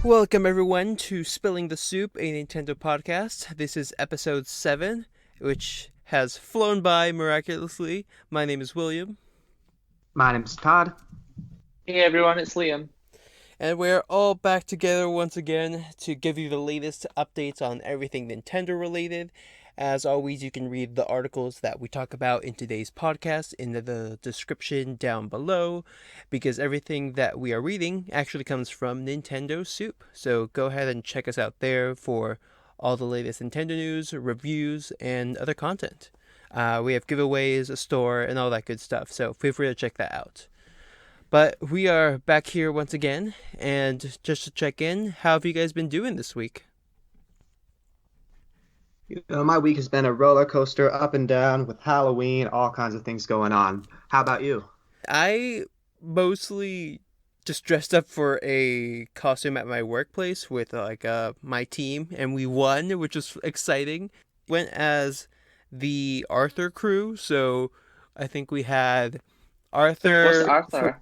Welcome everyone to Spilling the Soup, a Nintendo podcast. This is episode 7, which has flown by miraculously. My name is William, My name's Todd. Hey everyone, it's Liam. and we're all back together once again to give you the latest updates on everything Nintendo related. As always, you can read the articles that we talk about in today's podcast in the description down below, because everything that we are reading actually comes from Nintendo Soup. So go ahead and check us out there for all the latest Nintendo news, reviews, and other content. We have giveaways, a store, and all that good stuff, so feel free to check that out. But we are back here once again, and just to check in, how have you guys been doing this week? My week has been a roller coaster, up and down, with Halloween, all kinds of things going on. How about you? I mostly just dressed up for a costume at my workplace with my team, and we won, which was exciting. Went as the Arthur crew, so I think we had What's Arthur. Arthur?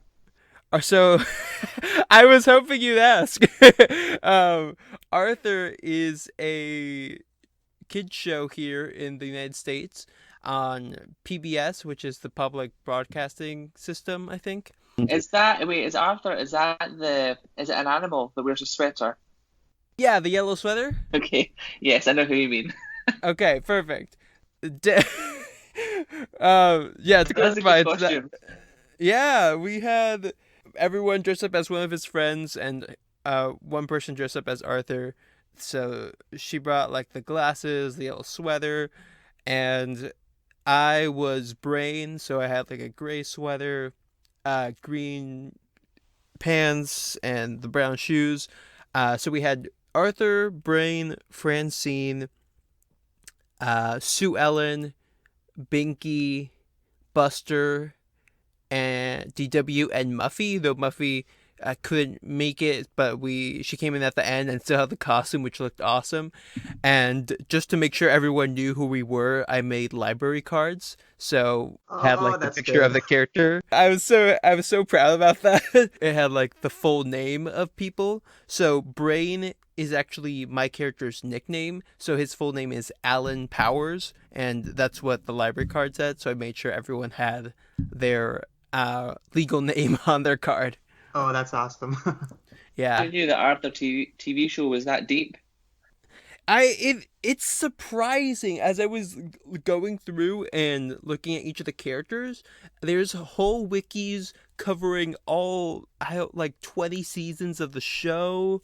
So I was hoping you'd ask. Arthur is a kids show here in the United States on PBS, which is the public broadcasting system, I think. Is Arthur, is it an animal that wears a sweater? Yeah, the yellow sweater. Okay, yes, I know who you mean. Okay, perfect. De- yeah, to That's a clarify, good costume. yeah, we had everyone dressed up as one of his friends, and one person dressed up as Arthur. So she brought like the glasses, the yellow sweater, and I was Brain, so I had like a gray sweater, green pants, and the brown shoes. So we had Arthur, Brain, Francine, Sue Ellen, Binky, Buster, and DW, and Muffy, though Muffy couldn't make it, but she came in at the end and still had the costume, which looked awesome. And just to make sure everyone knew who we were, I made library cards, so had like the That's picture good. of the character. I was so proud about that. It had like the full name of people. So Brain is actually my character's nickname, so his full name is Alan Powers, and that's what the library card said. So I made sure everyone had their legal name on their card. Oh, that's awesome. Yeah. Who knew that Arthur TV show was that deep? It's surprising. As I was going through and looking at each of the characters, there's whole wikis covering all like 20 seasons of the show,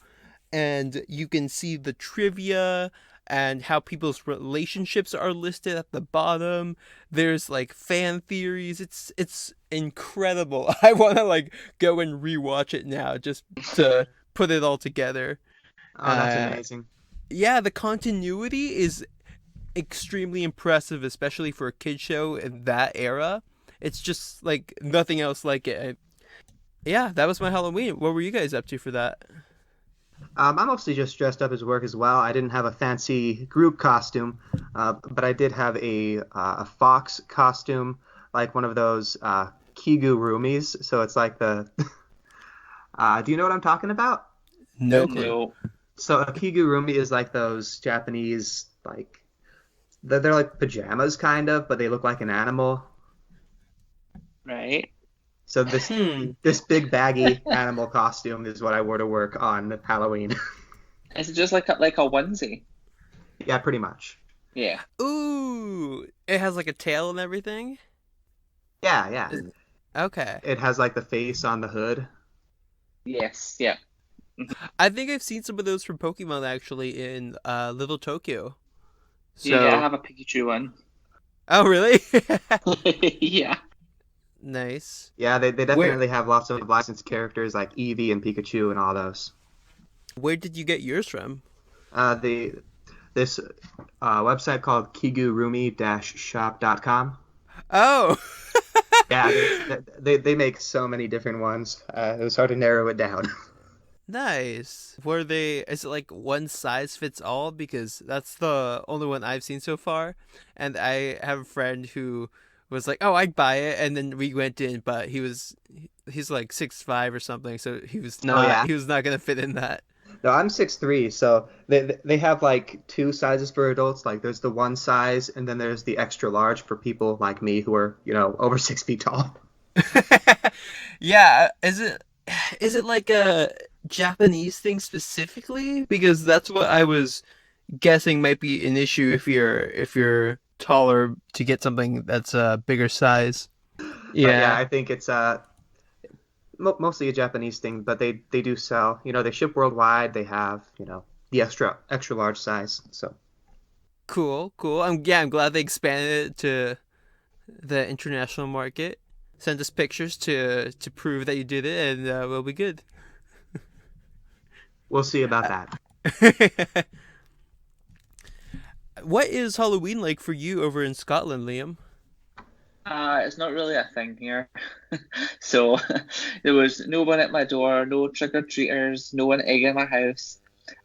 and you can see the trivia and how people's relationships are listed at the bottom. There's like fan theories. It's incredible. I want to like go and rewatch it now just to put it all together. Oh, that's Uh, amazing. yeah, the continuity is extremely impressive, especially for a kid show in that era. It's just like nothing else like it. Yeah, that was my Halloween. What were you guys up to for that? I mostly just dressed up as work as well. I didn't have a fancy group costume, but I did have a fox costume, like one of those kigurumis. So it's like the. Do you know what I'm talking about? No clue. No. So a kigurumi is like those Japanese, like they're like pajamas kind of, but they look like an animal. Right. So this Hmm. this big baggy animal costume is what I wore to work on Halloween. Is it just like a onesie? Yeah, pretty much. Yeah. Ooh, it has like a tail and everything. Yeah, yeah. Okay, It has like the face on the hood. Yes. Yeah. I think I've seen some of those from Pokemon actually in Little Tokyo. Yeah, I So, have a Pikachu one. oh really? Yeah. Nice. Yeah, they Where definitely have lots of licensed characters like Eevee and Pikachu and all those. where did you get yours from? The this website called kigurumi-shop.com. Oh. Yeah, they make so many different ones. It was hard to narrow it down. Nice. Is it like one size fits all? Because that's the only one I've seen so far. And I have a friend who was like, "Oh, I'd buy it." And then we went in, but he's like 6'5" or something, so Oh yeah. he was not gonna fit in that. No, I'm 6'3", so they have like two sizes for adults. Like there's the one size, and then there's the extra large for people like me who are, over 6 feet tall. Yeah, is it like a Japanese thing specifically? Because that's what I was guessing might be an issue if you're taller to get something that's a bigger size. But yeah, Yeah. I think it's mostly a Japanese thing, but they do sell. They ship worldwide. They have, the extra large size. So Cool, cool. I'm glad they expanded it to the international market. Send us pictures to prove that you did it, and we'll be good. we'll see about that. What is Halloween like for you over in Scotland, Liam? It's not really a thing here. So there was no one at my door, no trick-or-treaters, no one egging my house.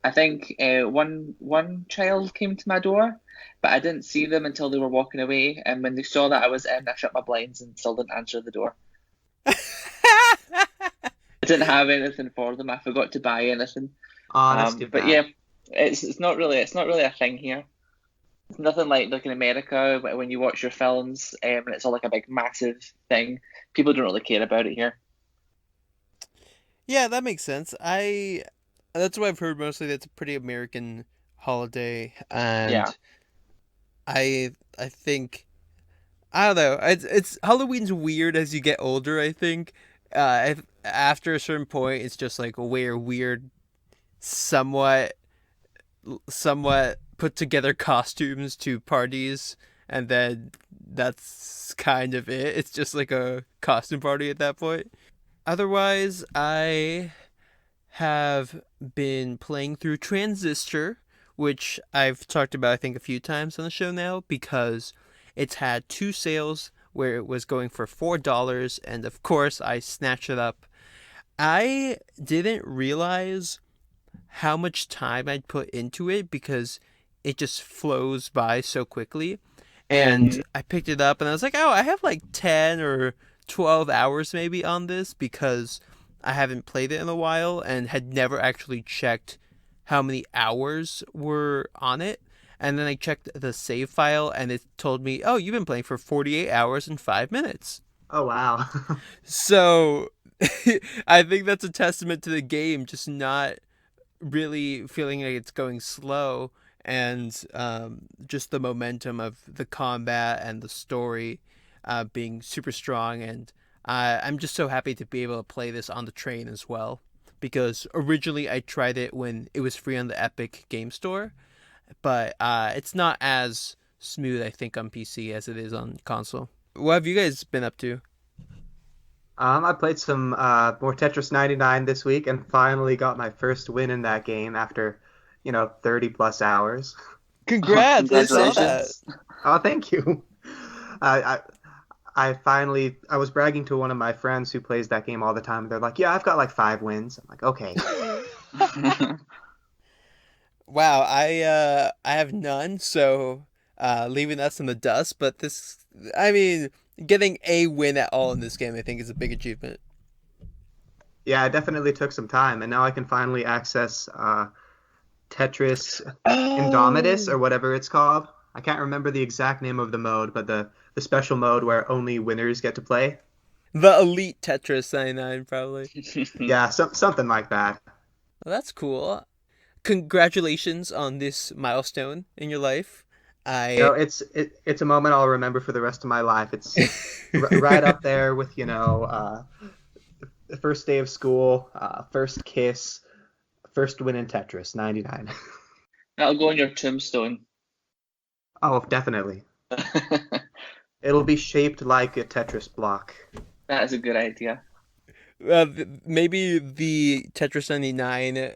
I think one child came to my door, but I didn't see them until they were walking away. And when they saw that I was in, I shut my blinds and still didn't answer the door. I didn't have anything for them. I forgot to buy anything. Oh, that's too But bad. yeah, it's not really a thing here. It's nothing like in America when you watch your films, and it's all like a big massive thing. People don't really care about it here. Yeah, that makes sense. I That's what I've heard mostly. That's a pretty American holiday, Yeah. and I think I don't know. It's Halloween's weird as you get older. I think after a certain point, it's just like wear weird, somewhat put together costumes to parties, and then that's kind of it. It's just like a costume party at that point. Otherwise, I have been playing through Transistor, which I've talked about I think a few times on the show now because it's had two sales where it was going for $4, and of course I snatched it up. I didn't realize how much time I'd put into it because it just flows by so quickly. And I picked it up and I was like, oh, I have like 10 or 12 hours maybe on this because I haven't played it in a while and had never actually checked how many hours were on it. And then I checked the save file and it told me, oh, you've been playing for 48 hours and 5 minutes. Oh wow. So I think that's a testament to the game just not really feeling like it's going slow and just the momentum of the combat and the story being super strong. And I'm just so happy to be able to play this on the train as well because originally I tried it when it was free on the Epic Game Store, but it's not as smooth I think on PC as it is on console. What have you guys been up to? I played some more Tetris 99 this week and finally got my first win in that game after, 30 plus hours. Oh, Congrats! I saw that. congratulations. Oh, thank you. I, I was bragging to one of my friends who plays that game all the time. They're like, yeah, I've got like 5 wins. I'm like, okay. Wow, I have none, so leaving us in the dust. But this, I mean, getting a win at all in this game, I think, is a big achievement. Yeah, it definitely took some time, and now I can finally access Tetris Indomitus Oh, or whatever it's called. I can't remember the exact name of the mode, but the special mode where only winners get to play. The elite Tetris 99, probably. Yeah, something like that. Well, that's cool. Congratulations on this milestone in your life. I It's a moment I'll remember for the rest of my life. It's right up there with the first day of school, first kiss, first win in Tetris 99. that'll go on your tombstone. Oh, definitely. It'll be shaped like a Tetris block. That is a good idea. maybe the Tetris 99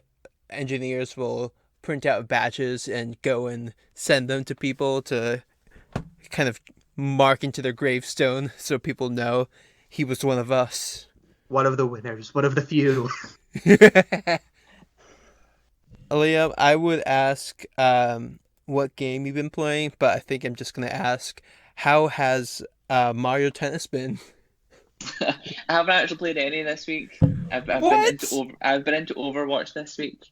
engineers will print out badges and go and send them to people to kind of mark into their gravestone so people know he was one of us. One of the winners, one of the few. Liam, I would ask what game you've been playing, but I think I'm just gonna ask how has Mario Tennis been? I haven't actually played any this week. I've been into What? I've been into Overwatch this week.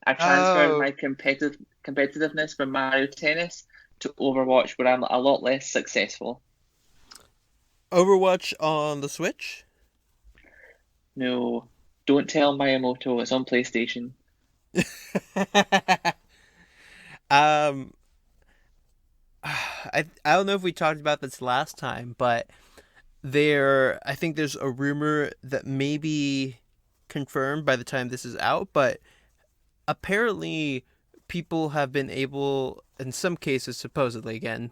I've transferred Oh, my competitiveness from Mario Tennis to Overwatch, where I'm a lot less successful. Overwatch on the Switch? No, don't tell Miyamoto. It's on PlayStation. um, I don't know if we talked about this last time, but I think there's a rumor that may be confirmed by the time this is out, but apparently people have been able, in some cases, supposedly again,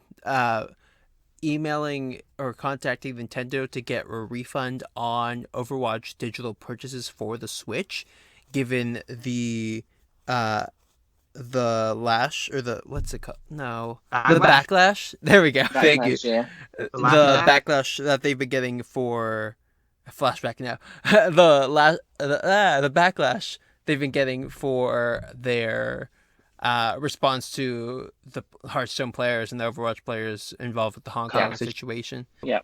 emailing or contacting Nintendo to get a refund on Overwatch digital purchases for the Switch, given uh lash or the what's it called? No, the Backlash? backlash. There we go. Thank you. Backlash, yeah. The lack of The that? backlash that they've been getting for flashback now. The backlash they've been getting for their response to the Hearthstone players and the Overwatch players involved with the Hong Kong Yeah. situation. Yeah.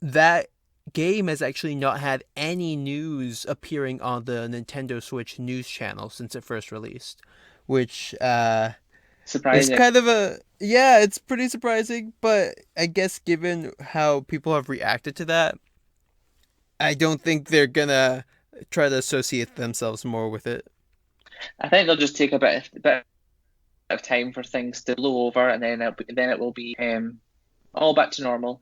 That game has actually not had any news appearing on the Nintendo Switch news channel since it first released, which is Surprising. kind of it's pretty surprising, but I guess given how people have reacted to that, I don't think they're gonna try to associate themselves more with it. I think they'll just take a bit of time for things to blow over, and then it will be all back to normal.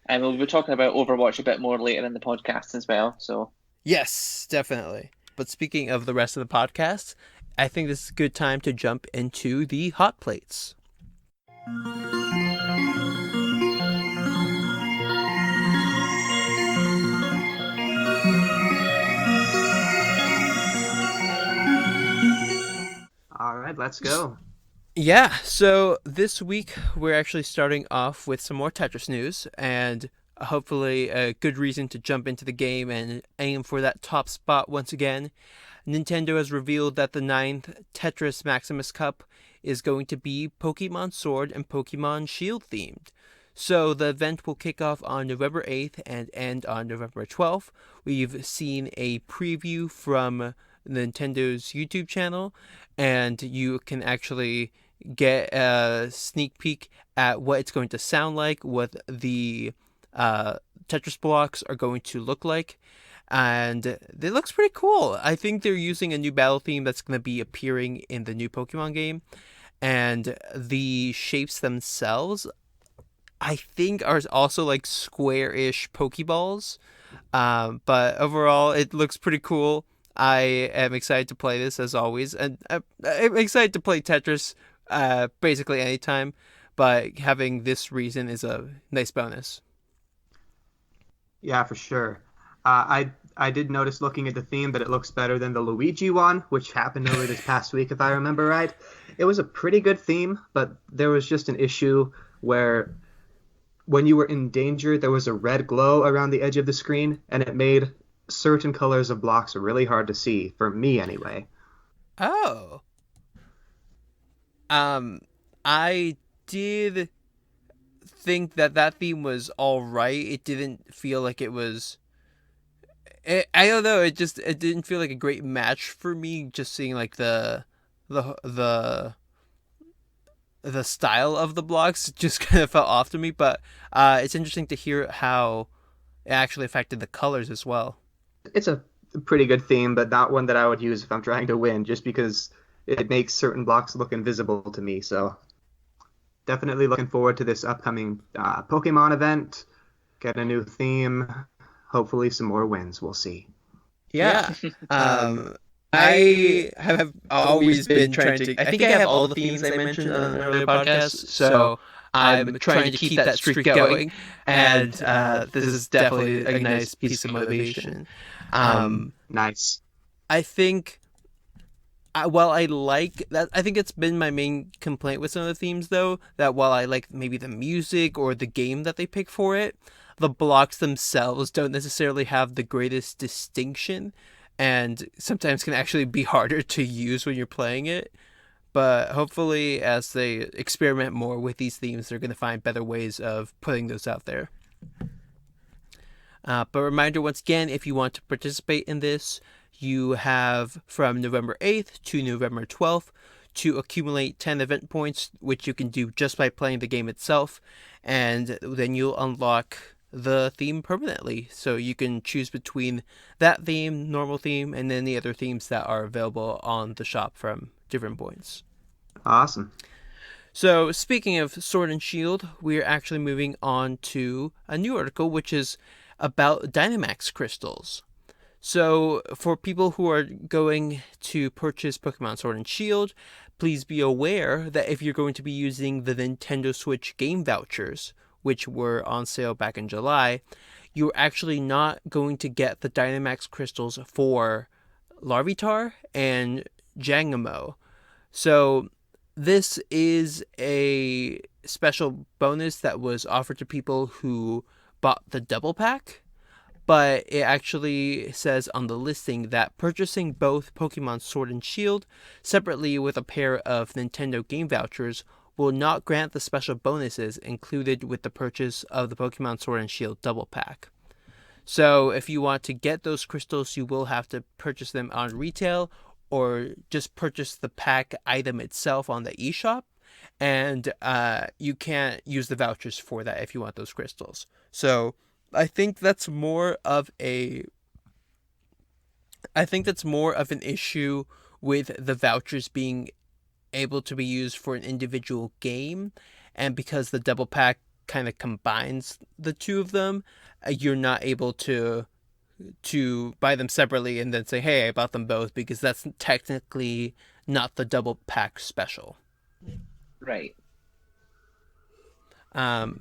And we'll be talking about Overwatch a bit more later in the podcast as well. So Yes, definitely. But speaking of the rest of the podcast, I think this is a good time to jump into the hot plates. All right, let's go. Yeah, so this week we're actually starting off with some more Tetris news and hopefully a good reason to jump into the game and aim for that top spot once again. Nintendo has revealed that the ninth Tetris Maximus Cup is going to be Pokemon Sword and Pokemon Shield themed. So the event will kick off on November 8th and end on November 12th. We've seen a preview from Nintendo's YouTube channel, and you can actually get a sneak peek at what it's going to sound like, what the Tetris blocks are going to look like. And it looks pretty cool. I think they're using a new battle theme that's going to be appearing in the new Pokemon game. And the shapes themselves, I think, are also like square-ish Pokeballs. But overall, it looks pretty cool. I am excited to play this as always, and I'm excited to play Tetris basically anytime. But having this reason is a nice bonus. Yeah, for sure. I did notice looking at the theme that it looks better than the Luigi one, which happened over this past week, if I remember right. It was a pretty good theme, but there was just an issue where when you were in danger, there was a red glow around the edge of the screen, and it made certain colors of blocks really hard to see, for me anyway. Oh, I did think that theme was all right. It didn't feel like it was. I don't know. It didn't feel like a great match for me. Just seeing like the the the style of the blocks just kind of felt off to me. But it's interesting to hear how it actually affected the colors as well. It's a pretty good theme, but not one that I would use if I'm trying to win, just because it makes certain blocks look invisible to me. So definitely looking forward to this upcoming Pokemon event. Get a new theme. Hopefully some more wins. We'll see. Yeah. I have always been trying to. I think I have all the themes I mentioned on an earlier podcast, so I'm trying to keep that streak going, and this is definitely a nice piece of motivation. Nice. I think. While I like that, I think it's been my main complaint with some of the themes, though, that while I like maybe the music or the game that they pick for it, the blocks themselves don't necessarily have the greatest distinction and sometimes can actually be harder to use when you're playing it. But hopefully, as they experiment more with these themes, they're going to find better ways of putting those out there. But reminder once again, if you want to participate in this, you have from November 8th to November 12th to accumulate 10 event points, which you can do just by playing the game itself, and then you'll unlock the theme permanently. So you can choose between that theme, normal theme, and then the other themes that are available on the shop from different points. Awesome. So speaking of Sword and Shield, we're actually moving on to a new article, which is about Dynamax crystals. So for people who are going to purchase Pokemon Sword and Shield, please be aware that if you're going to be using the Nintendo Switch game vouchers, which were on sale back in July, you're actually not going to get the Dynamax crystals for Larvitar and Jangamo. So this is a special bonus that was offered to people who bought the double pack, but it actually says on the listing that purchasing both Pokemon Sword and Shield separately with a pair of Nintendo game vouchers will not grant the special bonuses included with the purchase of the Pokemon Sword and Shield double pack. So if you want to get those crystals, you will have to purchase them on retail or just purchase the pack item itself on the eShop, and you can't use the vouchers for that if you want those crystals. So I think that's more of an issue with the vouchers being able to be used for an individual game, and because the double pack kind of combines the two of them, you're not able to buy them separately and then say, hey, I bought them both, because that's technically not the double pack special. Right.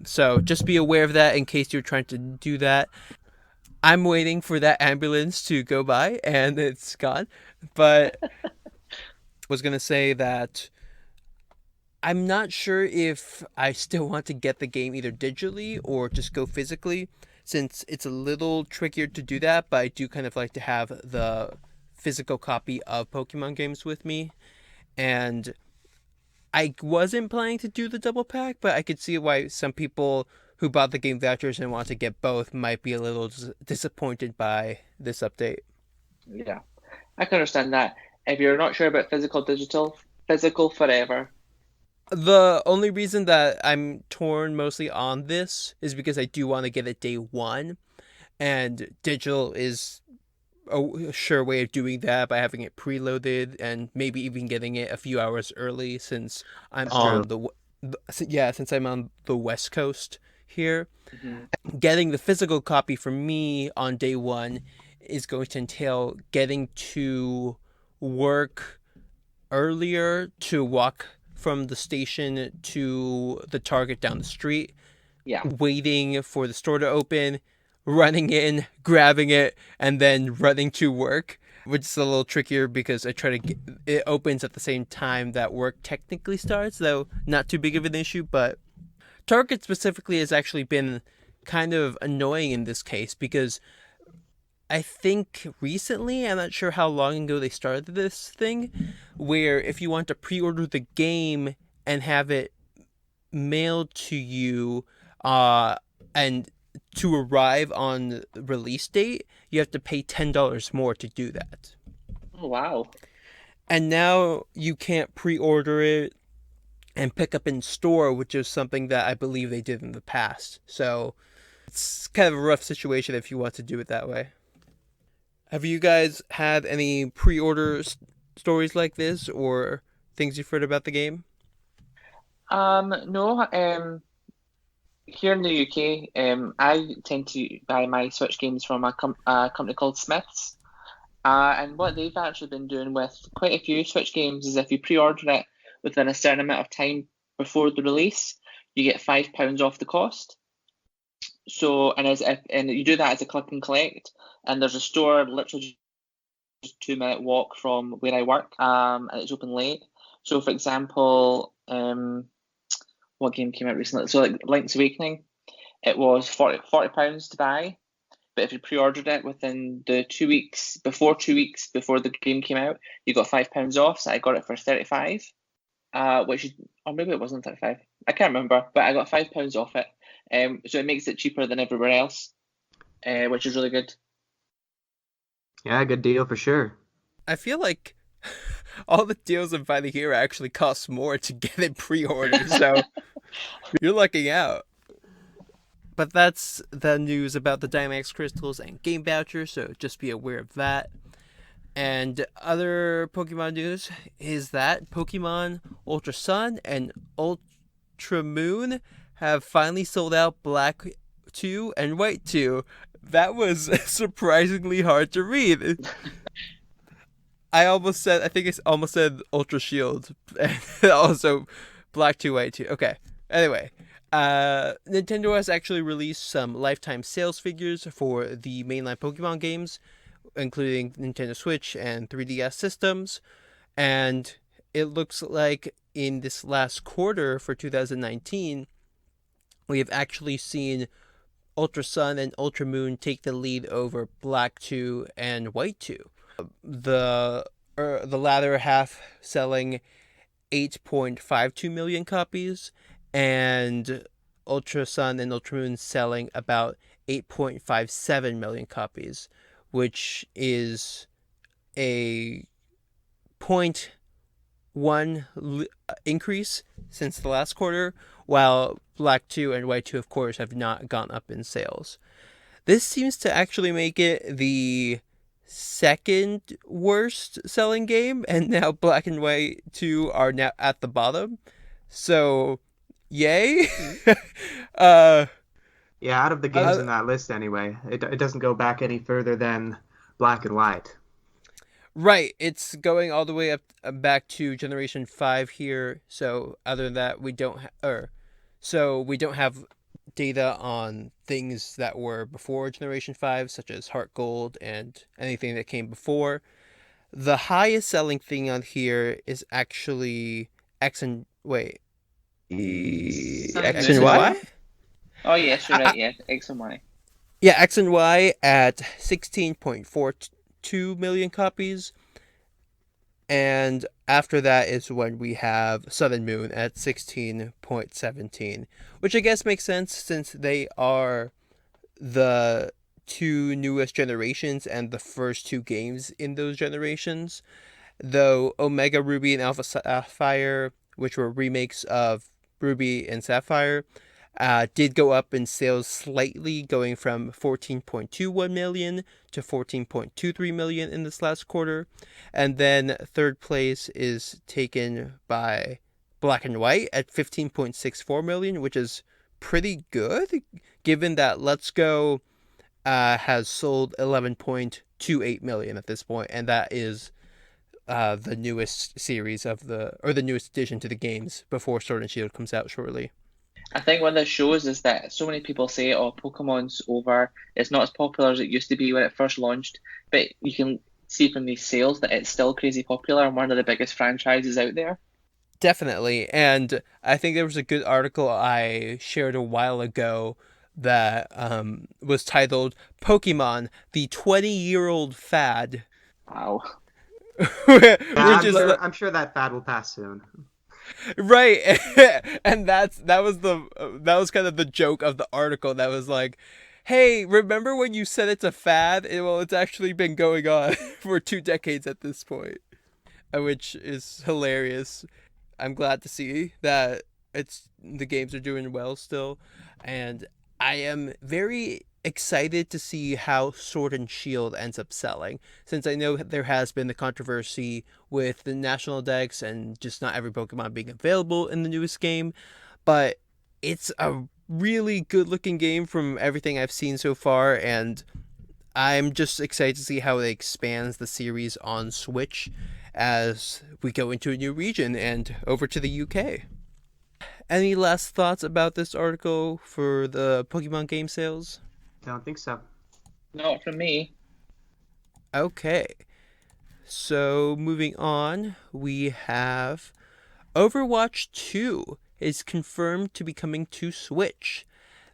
So just be aware of that in case you're trying to do that. I'm waiting for that ambulance to go by and it's gone. But was going to say that I'm not sure if I still want to get the game either digitally or just go physically, since it's a little trickier to do that, but I do kind of like to have the physical copy of Pokemon games with me. And I wasn't planning to do the double pack, but I could see why some people who bought the game vouchers and want to get both might be a little disappointed by this update. Yeah, I can understand that. If you're not sure about digital, physical forever. The only reason that I'm torn mostly on this is because I do want to get it day one, and digital is a sure way of doing that by having it preloaded and maybe even getting it a few hours early, since I'm That's on true. since I'm on the West Coast here. Mm-hmm. Getting the physical copy for me on day one is going to entail getting to work earlier to walk from the station to the Target down the street, Yeah. waiting for the store to open, running in, grabbing it, and then running to work, which is a little trickier because I try to get it opens at the same time that work technically starts, though not too big of an issue. But Target specifically has actually been kind of annoying in this case, because I think recently, I'm not sure how long ago they started this thing, where if you want to pre-order the game and have it mailed to you, and to arrive on the release date, you have to pay $10 more to do that. Oh, wow. And now you can't pre-order it and pick up in store, which is something that I believe they did in the past. So it's kind of a rough situation if you want to do it that way. Have you guys had any pre-order stories like this, or things you've heard about the game? No, here in the UK, I tend to buy my Switch games from a company called Smiths. And what they've actually been doing with quite a few Switch games is if you pre-order it within a certain amount of time before the release, you get £5 off the cost. So, and you do that as a click and collect, and there's a store literally just 2 minute walk from where I work, and it's open late. So, for example, what game came out recently? So, like Link's Awakening, it was £40 to buy, but if you pre-ordered it within the 2 weeks before the game came out, you got £5 off. So I got it for 35, or maybe it wasn't 35. I can't remember, but I got £5 off it. So it makes it cheaper than everywhere else, which is really good. Yeah, good deal for sure. I feel like all the deals I'm finding here actually cost more to get it pre-order, so you're lucking out. But that's the news about the Dynamax crystals and game vouchers, so just be aware of that. And other Pokemon news is that Pokemon Ultra Sun and Ultra Moon have finally sold out Black 2 and White 2. That was surprisingly hard to read. I think it's almost said Ultra Shield. And also Black 2, White 2. Okay. Anyway, Nintendo has actually released some lifetime sales figures for the mainline Pokemon games, including Nintendo Switch and 3DS systems. And it looks like in this last quarter for 2019, we have actually seen Ultra Sun and Ultra Moon take the lead over Black 2 and White 2. The latter half selling 8.52 million copies, and Ultra Sun and Ultra Moon selling about 8.57 million copies, which is a 0.1 increase since the last quarter, while Black 2 and White 2, of course, have not gone up in sales. This seems to actually make it the second worst selling game, and now Black and White 2 are now at the bottom. So, yay! Yeah, out of the games in that list anyway, it doesn't go back any further than Black and White. Right, it's going all the way up back to Generation 5 here. So other than that, we don't have data on things that were before Generation 5, such as Heart Gold and anything that came before. The highest selling thing on here is actually X and Y. Oh yes, you're right. Yeah, X and Y. Yeah, X and Y at 16.42 million copies. And after that is when we have Sun and Moon at 16.17, which I guess makes sense since they are the two newest generations and the first two games in those generations. Though Omega Ruby and Alpha Sapphire, which were remakes of Ruby and Sapphire, did go up in sales slightly, going from 14.21 million to 14.23 million in this last quarter. And then third place is taken by Black and White at 15.64 million, which is pretty good, given that Let's Go has sold 11.28 million at this point, and that is the newest series the newest addition to the games before Sword and Shield comes out shortly. I think what this shows is that so many people say, "Oh, Pokemon's over. It's not as popular as it used to be when it first launched." But you can see from these sales that it's still crazy popular and one of the biggest franchises out there. Definitely, and I think there was a good article I shared a while ago that was titled "Pokemon: The 20-Year-Old Fad." Wow. I'm sure that fad will pass soon. Right. And that was kind of the joke of the article, that was like, hey, remember when you said it's a fad? Well, it's actually been going on for 2 decades at this point, which is hilarious. I'm glad to see that the games are doing well still, and I am very excited to see how Sword and Shield ends up selling, since I know there has been the controversy with the national decks and just not every Pokemon being available in the newest game. But it's a really good looking game from everything I've seen so far, and I'm just excited to see how it expands the series on Switch as we go into a new region and over to the UK. Any last thoughts about this article for the Pokemon game sales? Don't think so. Not from me. Okay. So moving on, we have Overwatch 2 is confirmed to be coming to Switch.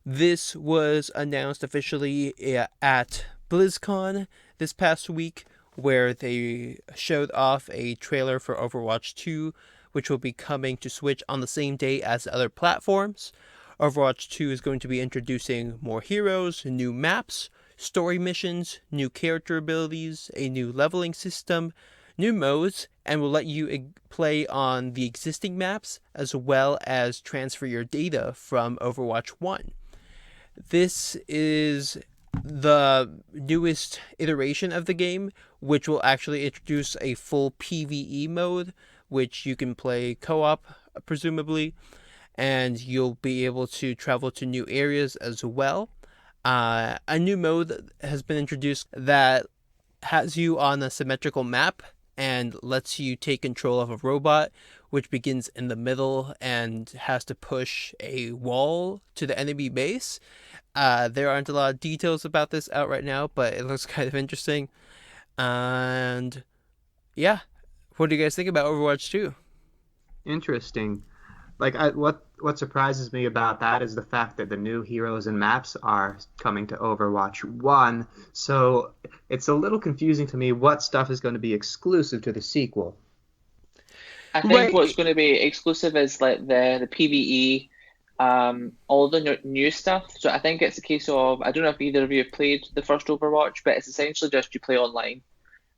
This was announced officially at BlizzCon this past week, where they showed off a trailer for Overwatch 2, which will be coming to Switch on the same day as other platforms. Overwatch 2 is going to be introducing more heroes, new maps, story missions, new character abilities, a new leveling system, new modes, and will let you play on the existing maps as well as transfer your data from Overwatch 1. This is the newest iteration of the game, which will actually introduce a full PvE mode, which you can play co-op, presumably, and you'll be able to travel to new areas as well. A new mode has been introduced that has you on a symmetrical map and lets you take control of a robot, which begins in the middle and has to push a wall to the enemy base. There aren't a lot of details about this out right now, but it looks kind of interesting. And yeah, what do you guys think about Overwatch 2? Interesting. Like what surprises me about that is the fact that the new heroes and maps are coming to Overwatch 1. So it's a little confusing to me what stuff is going to be exclusive to the sequel. I think what's going to be exclusive is like the PvE, all the new stuff. So I think it's a case of, I don't know if either of you have played the first Overwatch, but it's essentially just you play online,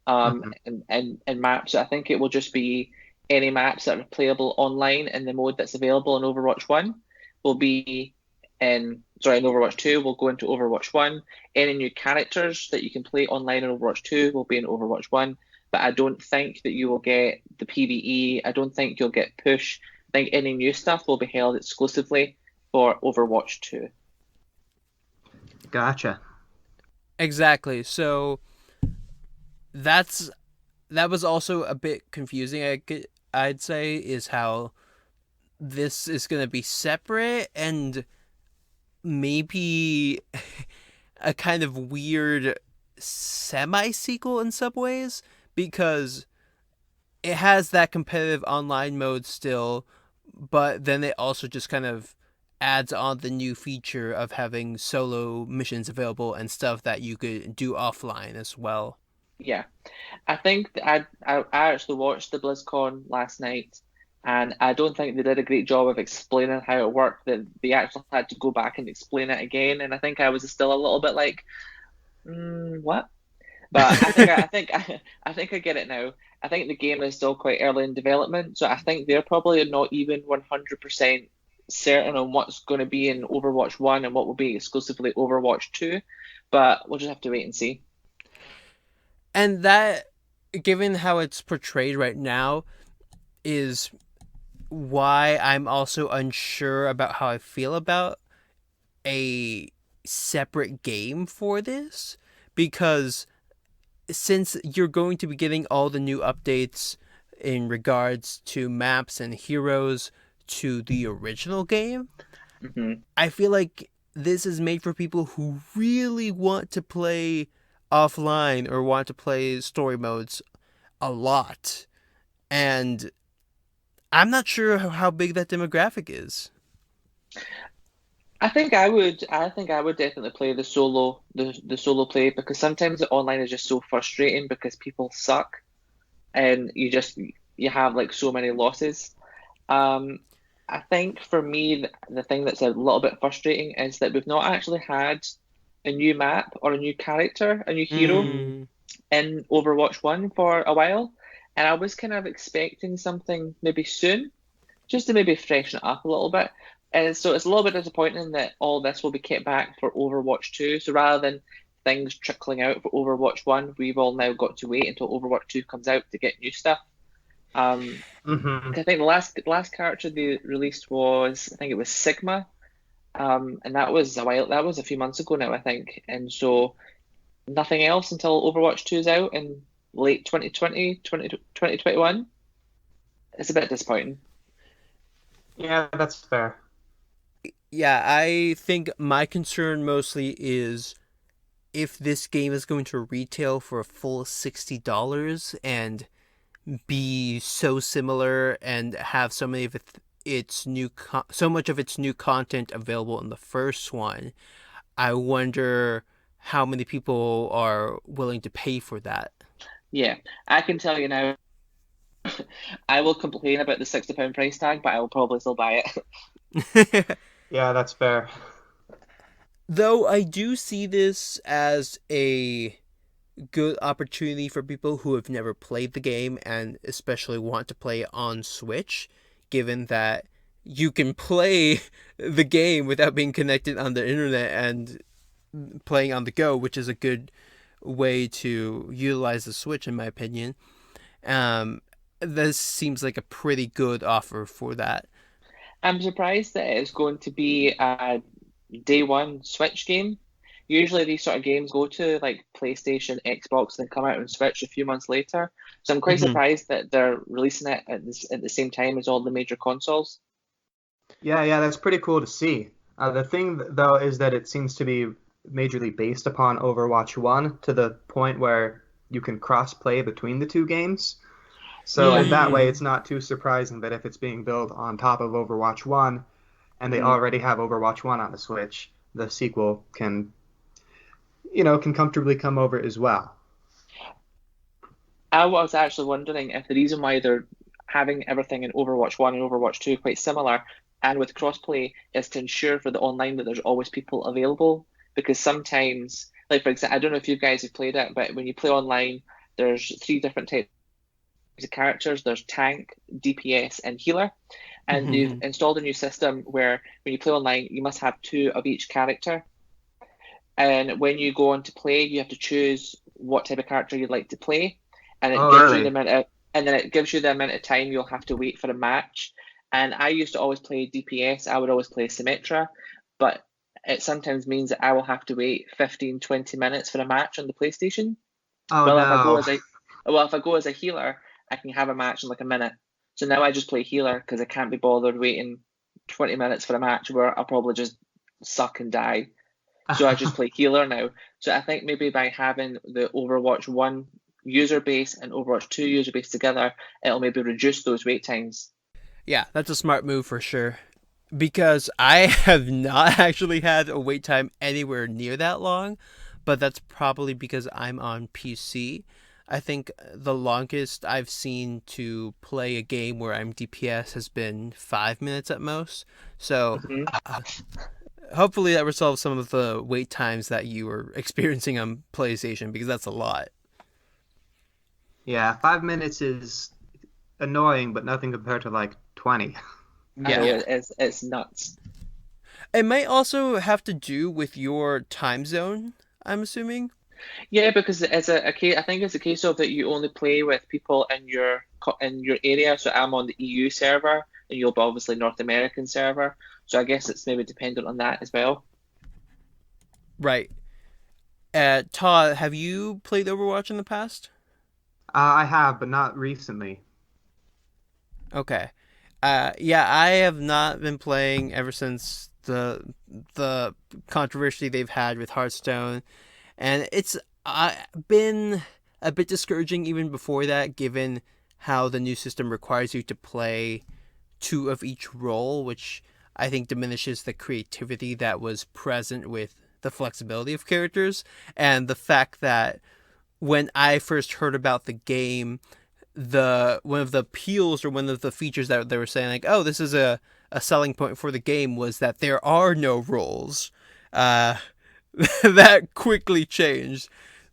and maps. So I think it will just be any maps that are playable online in the mode that's available in Overwatch 1 will be in Overwatch 2 will go into Overwatch 1. Any new characters that you can play online in Overwatch 2 will be in Overwatch 1. But I don't think that you will get the PvE. I don't think you'll get push. I think any new stuff will be held exclusively for Overwatch 2. Gotcha. Exactly. So that was also a bit confusing. I'd say is how this is going to be separate and maybe a kind of weird semi-sequel in some ways, because it has that competitive online mode still, but then it also just kind of adds on the new feature of having solo missions available and stuff that you could do offline as well. Yeah, I think I actually watched the BlizzCon last night, and I don't think they did a great job of explaining how it worked. That they actually had to go back and explain it again, and I think I was still a little bit like, what? But I think I get it now. I think the game is still quite early in development, so I think they're probably not even 100% certain on what's going to be in Overwatch 1 and what will be exclusively Overwatch 2. But we'll just have to wait and see. And that, given how it's portrayed right now, is why I'm also unsure about how I feel about a separate game for this. Because since you're going to be getting all the new updates in regards to maps and heroes to the original game, I feel like this is made for people who really want to play offline or want to play story modes a lot. And I'm not sure how big that demographic is. I think I would definitely play the solo play, because sometimes the online is just so frustrating because people suck and you have like so many losses. I think for me the thing that's a little bit frustrating is that we've not actually had a new map or a new character, a new hero in Overwatch 1 for a while. And I was kind of expecting something maybe soon, just to maybe freshen it up a little bit. And so it's a little bit disappointing that all this will be kept back for Overwatch 2. So rather than things trickling out for Overwatch 1, we've all now got to wait until Overwatch 2 comes out to get new stuff. I think the last character they released was, I think it was Sigma. And that was a few months ago now, I think. And so nothing else until Overwatch 2 is out in late 2020, 2021. It's a bit disappointing. Yeah, that's fair. Yeah, I think my concern mostly is if this game is going to retail for a full $60 and be so similar and have so many of so much of its new content available in the first one. I wonder how many people are willing to pay for that. Yeah, I can tell you now, I will complain about the £60 price tag, but I will probably still buy it. Yeah, that's fair. Though I do see this as a good opportunity for people who have never played the game and especially want to play on Switch, given that you can play the game without being connected on the internet and playing on the go, which is a good way to utilize the Switch, in my opinion. This seems like a pretty good offer for that. I'm surprised that it's going to be a day one Switch game. Usually these sort of games go to like PlayStation, Xbox, and then come out on Switch a few months later. So I'm quite Mhm. surprised that they're releasing it at the same time as all the major consoles. Yeah, that's pretty cool to see. The thing, though, is that it seems to be majorly based upon Overwatch 1 to the point where you can cross-play between the two games. So Yeah. in that way, Mm. it's not too surprising that if it's being built on top of Overwatch 1 and they Mhm. already have Overwatch 1 on the Switch, the sequel can comfortably come over as well. I was actually wondering if the reason why they're having everything in Overwatch 1 and Overwatch 2 quite similar and with crossplay is to ensure for the online that there's always people available. Because sometimes, like for example, I don't know if you guys have played it, but when you play online, there's three different types of characters. There's tank, DPS, and healer. And they've Mm. installed a new system where when you play online, you must have two of each character. And when you go on to play, you have to choose what type of character you'd like to play, and it Oh, gives you the really? amount of, and then it gives you the amount of time you'll have to wait for a match. And I used to always play DPS. I would always play Symmetra, but it sometimes means that I will have to wait 15, 20 minutes for a match on the PlayStation. Oh, Well, no. if I go as a healer, I can have a match in like a minute. So now I just play healer because I can't be bothered waiting 20 minutes for a match where I'll probably just suck and die. So I just play healer now. So I think maybe by having the Overwatch 1 user base and Overwatch 2 user base together, it'll maybe reduce those wait times. Yeah, that's a smart move for sure. Because I have not actually had a wait time anywhere near that long, but that's probably because I'm on PC. I think the longest I've seen to play a game where I'm DPS has been 5 minutes at most. So Hmm. uh, hopefully that resolves some of the wait times that you were experiencing on PlayStation because that's a lot. Yeah, 5 minutes is annoying, but nothing compared to like 20. I Yeah. know Yeah. it's nuts. It might also have to do with your time zone, I'm assuming. Yeah, because it's a case. I think it's a case of that you only play with people in your area. So I'm on the EU server, and you'll be obviously North American server. So I guess it's maybe dependent on that as well. Right. Todd, have you played Overwatch in the past? I have, but not recently. Okay. Yeah, I have not been playing ever since the controversy they've had with Hearthstone, and it's been a bit discouraging even before that, given how the new system requires you to play two of each role, which I think diminishes the creativity that was present with the flexibility of characters, and the fact that when I first heard about the game, the one of the appeals or one of the features that they were saying like, oh, this is a selling point for the game was that there are no roles. Uh, that quickly changed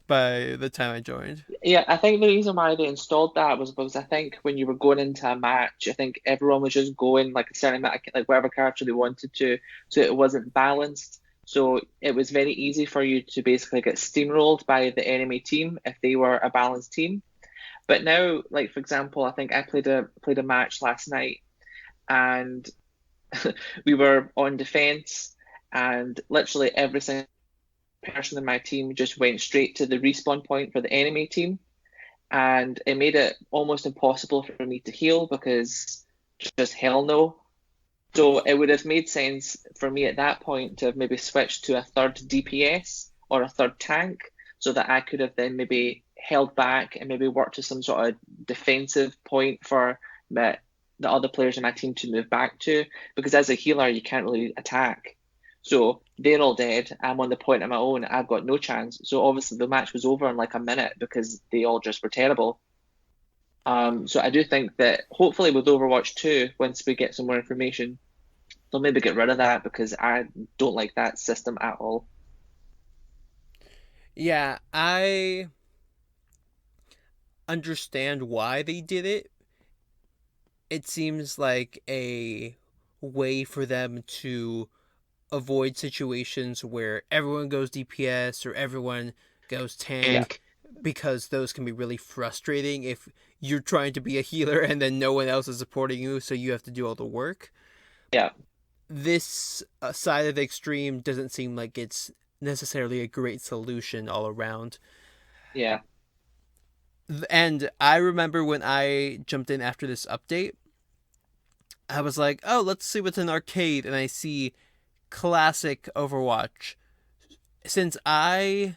by the time I joined. Yeah, I think the reason why they installed that was because I think when you were going into a match, I think everyone was just going like a certain amount, like whatever character they wanted to, so it wasn't balanced. So it was very easy for you to basically get steamrolled by the enemy team if they were a balanced team. But now, like for example, I think I played a match last night, and we were on defense, and literally every single person in my team just went straight to the respawn point for the enemy team, and it made it almost impossible for me to heal because just hell no. So it would have made sense for me at that point to have maybe switched to a third DPS or a third tank so that I could have then maybe held back and maybe worked to some sort of defensive point for the other players in my team to move back to. Because as a healer, you can't really attack. So they're all dead. I'm on the point of my own. I've got no chance. So obviously the match was over in like a minute because they all just were terrible. So I do think that hopefully with Overwatch 2, once we get some more information, they'll maybe get rid of that because I don't like that system at all. Yeah, I understand why they did it. It seems like a way for them to avoid situations where everyone goes DPS or everyone goes Yeah. tank, because those can be really frustrating if you're trying to be a healer and then no one else is supporting you, so you have to do all the work. Yeah. This side of the extreme doesn't seem like it's necessarily a great solution all around. Yeah. And I remember when I jumped in after this update, I was like, oh, let's see what's in arcade. And I see classic Overwatch. Since I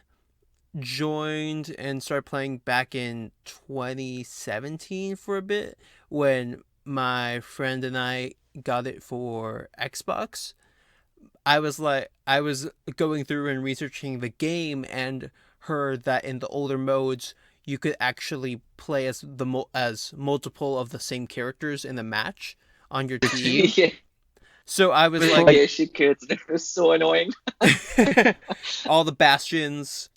joined and started playing back in 2017 for a bit, when my friend and I got it for Xbox, I was going through and researching the game and heard that in the older modes you could actually play as as multiple of the same characters in the match on your team. Yeah. So I was But, like, like, Yes, you could. It was so annoying. all the bastions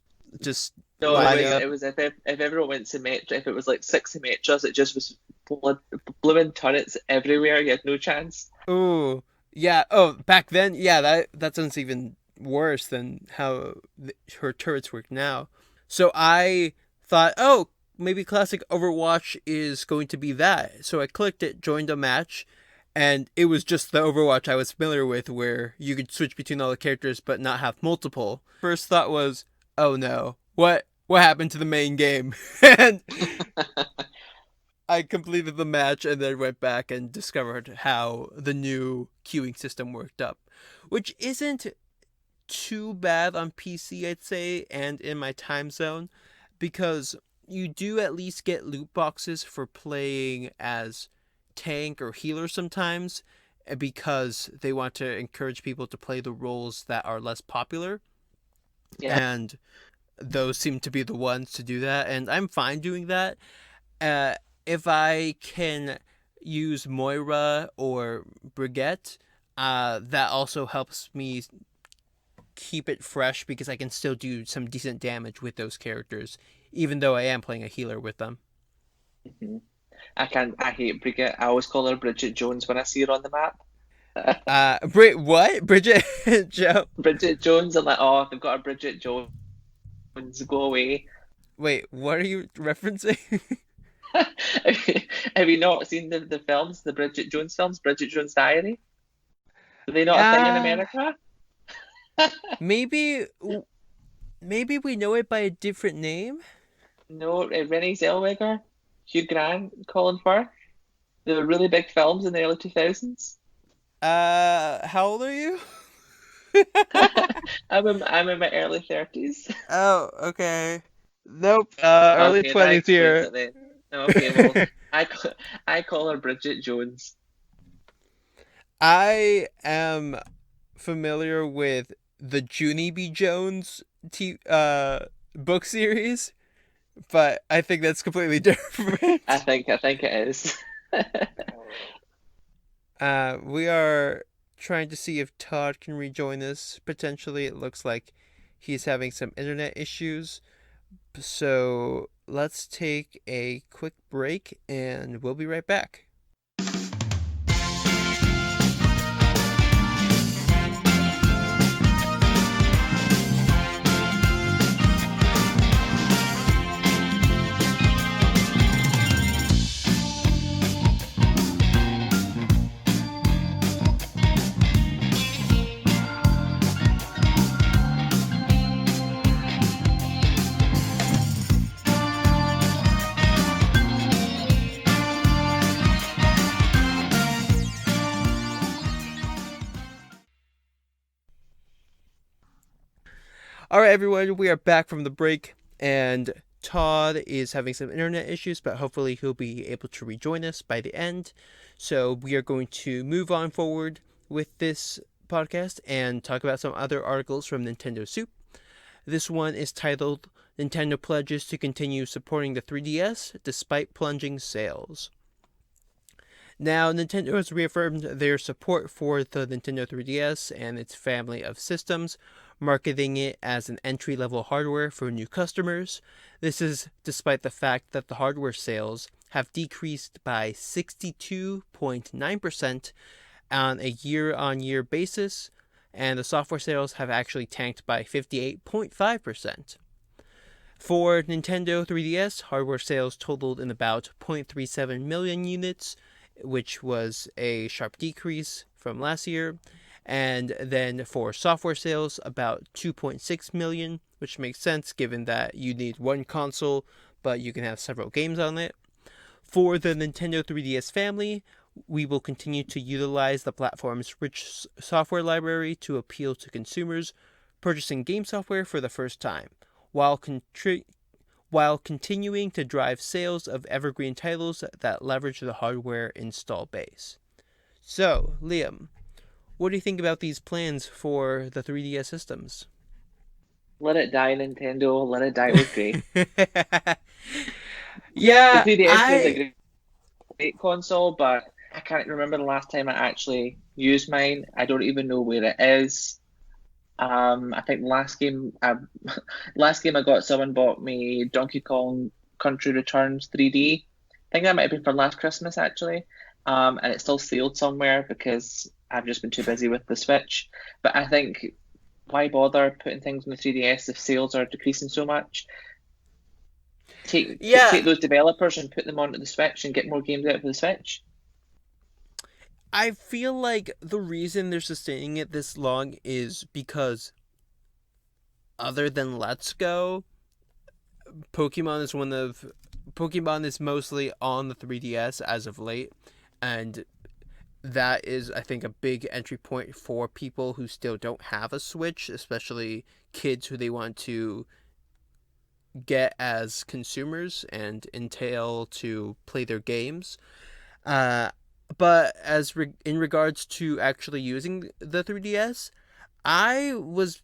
just No, line up. it was if everyone went symmetric, if it was like 6 symmetras, it just was blooming turrets everywhere. You had no chance. Ooh, yeah. Oh, back then, yeah. That sounds even worse than how her turrets work now. So I thought, oh, maybe classic Overwatch is going to be that. So I clicked it, joined a match, and it was just the Overwatch I was familiar with, where you could switch between all the characters but not have multiple. First thought was, oh no, what happened to the main game? And I completed the match and then went back and discovered how the new queuing system worked up, which isn't too bad on PC, I'd say, and in my time zone, because you do at least get loot boxes for playing as tank or healer sometimes, because they want to encourage people to play the roles that are less popular. Yeah. And those seem to be the ones to do that, and I'm fine doing that. Uh, if I can use Moira or Brigitte, that also helps me keep it fresh, because I can still do some decent damage with those characters, even though I am playing a healer with them. Mhm. I hate Brigitte. I always call her Bridget Jones when I see her on the map. What? Bridget Joe? Bridget Jones. I'm like, oh, they've got a Bridget Jones. Go away. Wait, what are you referencing? Have you not seen the films, the Bridget Jones films, Bridget Jones' Diary? Are they not a thing in uh, America? maybe, maybe we know it by a different name? No, Renee Zellweger, Hugh Grant, Colin Firth. They were really big films in the early 2000s. How old are you? I'm in my early 30s. Oh, okay. Nope. Early Okay, that 20s explains here. it then. Okay, well, I call her Bridget Jones. I am familiar with the Junie B. Jones book series, but I think that's completely different. I think it is. We are trying to see if Todd can rejoin us. Potentially, it looks like he's having some internet issues. So let's take a quick break and we'll be right back. All right, everyone, we are back from the break, and Todd is having some internet issues, but hopefully he'll be able to rejoin us by the end. So we are going to move on forward with this podcast and talk about some other articles from Nintendo Soup. This one is titled Nintendo Pledges to Continue Supporting the 3DS Despite Plunging Sales. Now, Nintendo has reaffirmed their support for the Nintendo 3DS and its family of systems, marketing it as an entry level hardware for new customers. This is despite the fact that the hardware sales have decreased by 62.9% on a year on year basis, and the software sales have actually tanked by 58.5%. For Nintendo 3DS, hardware sales totaled in about 0.37 million units, which was a sharp decrease from last year. And then for software sales, about 2.6 million, which makes sense given that you need one console, but you can have several games on it. For the Nintendo 3DS family, we will continue to utilize the platform's rich software library to appeal to consumers purchasing game software for the first time, while continuing to drive sales of evergreen titles that leverage the hardware install base. So, Liam, what do you think about these plans for the 3DS systems? Let it die, Nintendo. Let it die with grace. The Yeah, 3DS was a I great console, but I can't remember the last time I actually used mine. I don't even know where it is. I think last game I got, someone bought me Donkey Kong Country Returns 3D. I think that might have been for last Christmas actually. And it's still sealed somewhere because I've just been too busy with the Switch. But I think why bother putting things on the 3DS if sales are decreasing so much? Take yeah, those developers and put them onto the Switch and get more games out for the Switch. I feel like the reason they're sustaining it this long is because other than Let's Go, Pokemon is one of Pokemon is mostly on the 3DS as of late, and that is, I think, a big entry point for people who still don't have a Switch, especially kids who they want to get as consumers and entail to play their games. Uh, but in regards to actually using the 3DS, I was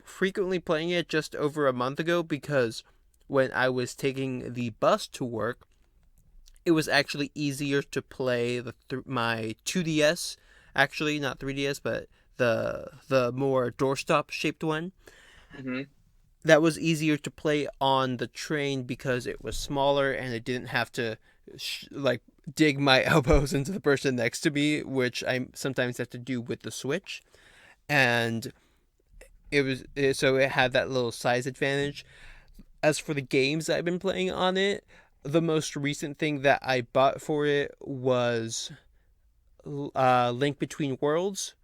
frequently playing it just over a month ago because when I was taking the bus to work, it was actually easier to play my 2DS, actually not 3DS, but the more doorstop shaped one. Hmm. That was easier to play on the train because it was smaller and I didn't have to like dig my elbows into the person next to me, which I sometimes have to do with the Switch. And so it had that little size advantage. As for the games I've been playing on it, the most recent thing that I bought for it was Link Between Worlds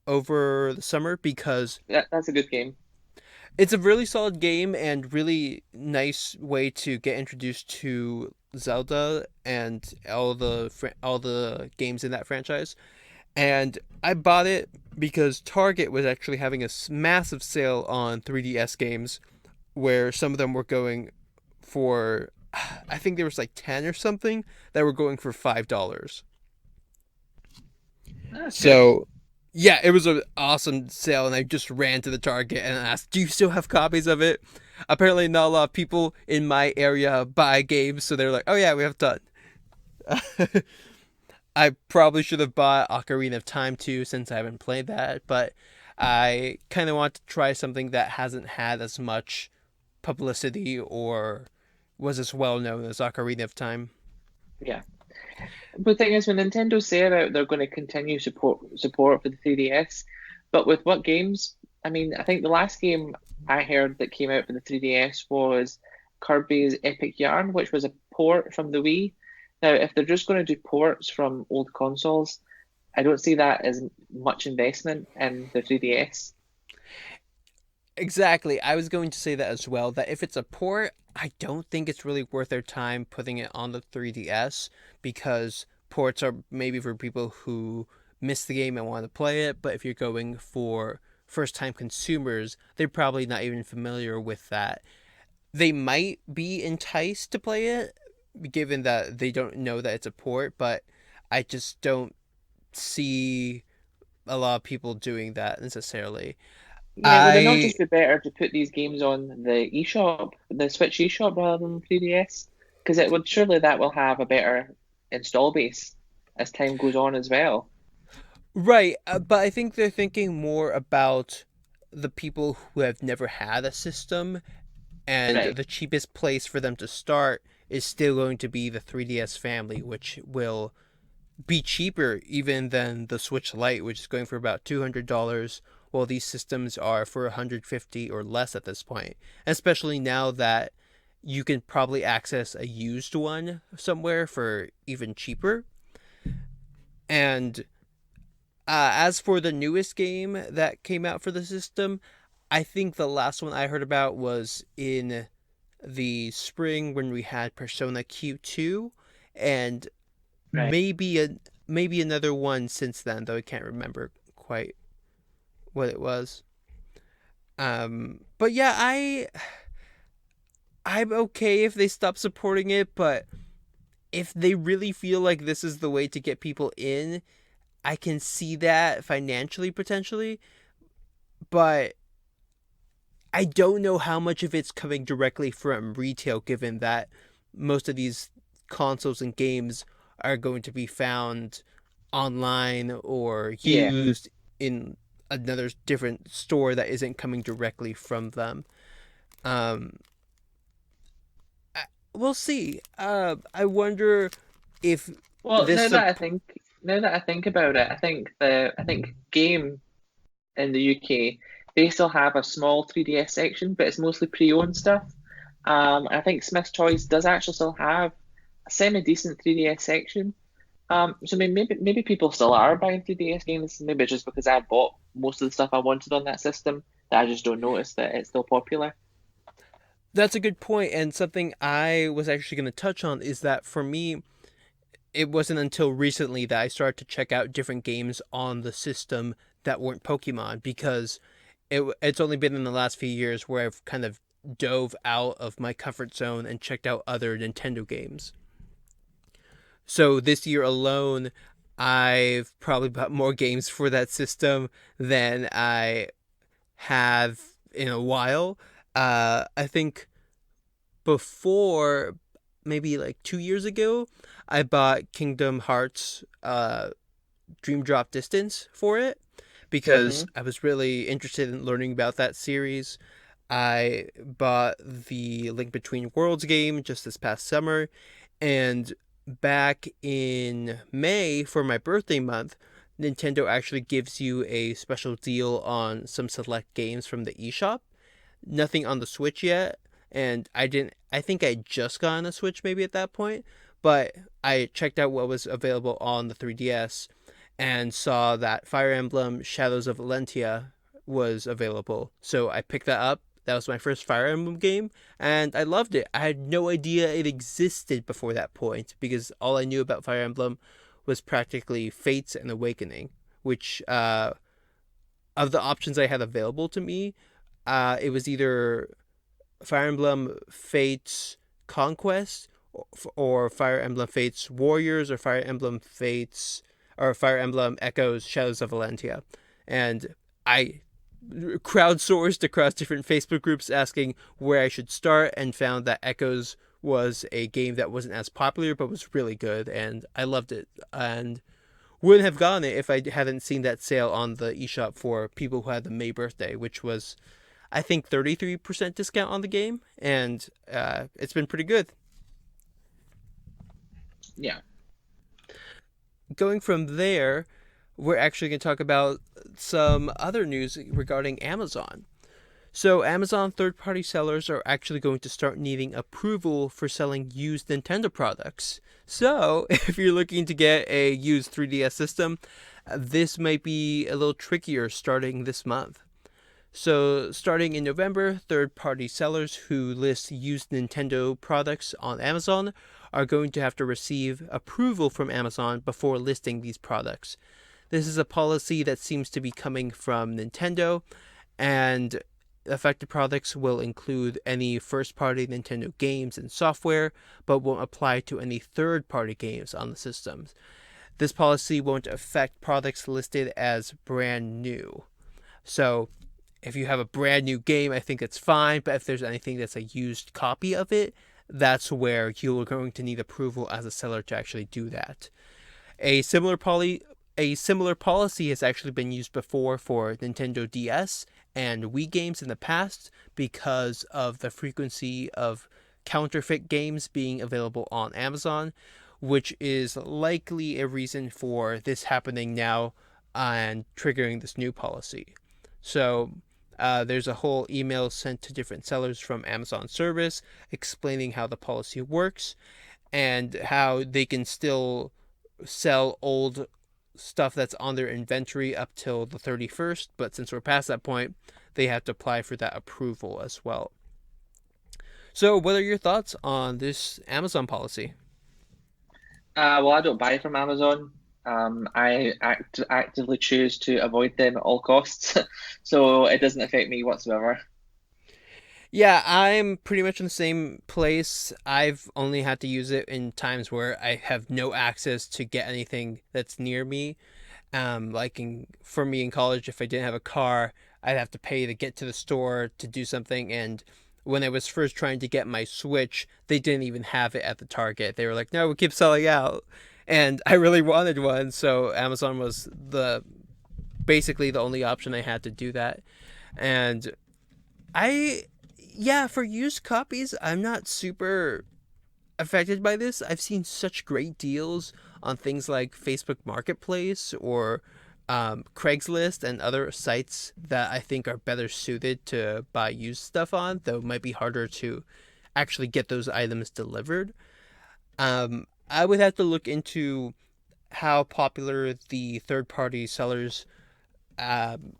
over the summer because That's a good game. it's a really solid game and really nice way to get introduced to Zelda and all the games in that franchise. And I bought it because Target was actually having a massive sale on 3DS games where some of them were going for, I think there was like 10 or something that were going for $5. That's good. So, yeah, it was an awesome sale, and I just ran to the Target and asked, "Do you still have copies of it?" Apparently, not a lot of people in my area buy games, so they're like, "Oh yeah, we have a ton." I probably should have bought Ocarina of Time too, since I haven't played that, but I kind of want to try something that hasn't had as much publicity or was as well known as Ocarina of Time. Yeah. But the thing is, when Nintendo say about they're going to continue support for the 3DS, but with what games? I mean, I think the last game I heard that came out for the 3DS was Kirby's Epic Yarn, which was a port from the Wii. Now, if they're just going to do ports from old consoles, I don't see that as much investment in the 3DS. Exactly. I was going to say that as well. That if it's a port, I don't think it's really worth their time putting it on the 3DS because ports are maybe for people who miss the game and want to play it. But if you're going for first time consumers, they're probably not even familiar with that. They might be enticed to play it given that they don't know that it's a port, but I just don't see a lot of people doing that necessarily. Yeah, would it not I just be better to put these games on the eShop, the Switch eShop rather than 3DS? Because it would surely that will have a better install base. as time goes on as well. Right, but I think they're thinking more about the people who have never had a system, and Right. the cheapest place for them to start is still going to be the 3DS family, which will be cheaper even than the Switch Lite, which is going for about $200, while these systems are for 150 or less at this point. Especially now that you can probably access a used one somewhere for even cheaper. And as for the newest game that came out for the system, I think the last one I heard about was in the spring when we had Persona Q2, and Right. maybe another one since then, though I can't remember quite what it was. But yeah, I'm okay if they stop supporting it, but if they really feel like this is the way to get people in, I can see that financially potentially, but I don't know how much of it's coming directly from retail, given that most of these consoles and games are going to be found online or Yeah. used in another different store that isn't coming directly from them. Um, we'll see. I wonder if Well, this. now that I think about it, I think Game in the UK, they still have a small 3DS section, but it's mostly pre-owned stuff. I think Smith's Choice does actually still have a semi-decent 3DS section. So maybe people still are buying 3DS games. Maybe it's just because I bought most of the stuff I wanted on that system that I just don't notice that it's still popular. That's a good point, and something I was actually going to touch on is that for me, it wasn't until recently that I started to check out different games on the system that weren't Pokemon, because it's only been in the last few years where I've kind of dove out of my comfort zone and checked out other Nintendo games. So this year alone, I've probably bought more games for that system than I have in a while. I think before, maybe like 2 years ago, I bought Kingdom Hearts Dream Drop Distance for it because Hmm. I was really interested in learning about that series. I bought the Link Between Worlds game just this past summer, and back in May for my birthday month, Nintendo actually gives you a special deal on some select games from the eShop. Nothing on the Switch yet, and I think I just got on the Switch maybe at that point, but I checked out what was available on the 3DS and saw that Fire Emblem Shadows of Valentia was available. So I picked that up. That was my first Fire Emblem game, and I loved it. I had no idea it existed before that point because all I knew about Fire Emblem was practically Fates and Awakening, which of the options I had available to me, it was either Fire Emblem Fates Conquest or Fire Emblem Fates Warriors or Fire Emblem Echoes Shadows of Valentia. And I crowdsourced across different Facebook groups asking where I should start and found that Echoes was a game that wasn't as popular but was really good, and I loved it and wouldn't have gotten it if I hadn't seen that sale on the eShop for people who had the May birthday, which was I think 33% discount on the game, and it's been pretty good. Yeah. Going from there, we're actually going to talk about some other news regarding Amazon. So, Amazon third party sellers are actually going to start needing approval for selling used Nintendo products. So, if you're looking to get a used 3DS system, this might be a little trickier starting this month. So, starting in November, third party sellers who list used Nintendo products on Amazon are going to have to receive approval from Amazon before listing these products. This is a policy that seems to be coming from Nintendo, and affected products will include any first party Nintendo games and software, but won't apply to any third party games on the systems. This policy won't affect products listed as brand new. So, if you have a brand new game, I think it's fine, but if there's anything that's a used copy of it, that's where you're going to need approval as a seller to actually do that. A similar policy has actually been used before for Nintendo DS and Wii games in the past because of the frequency of counterfeit games being available on Amazon, which is likely a reason for this happening now and triggering this new policy. So there's a whole email sent to different sellers from Amazon service explaining how the policy works and how they can still sell old stuff that's on their inventory up till the 31st, but since we're past that point, they have to apply for that approval as well. So, what are your thoughts on this Amazon policy? Well, I don't buy from Amazon. I actively choose to avoid them at all costs, so it doesn't affect me whatsoever. Yeah, I'm pretty much in the same place. I've only had to use it in times where I have no access to get anything that's near me. For me in college, if I didn't have a car, I'd have to pay to get to the store to do something. And when I was first trying to get my Switch, they didn't even have it at the Target. They were like, "No, we keep selling out," and I really wanted one, so Amazon was the basically the only option I had to do that. And I, yeah, for used copies, I'm not super affected by this. I've seen such great deals on things like Facebook Marketplace or Craigslist and other sites that I think are better suited to buy used stuff on, though it might be harder to actually get those items delivered. I would have to look into how popular the third party sellers, um,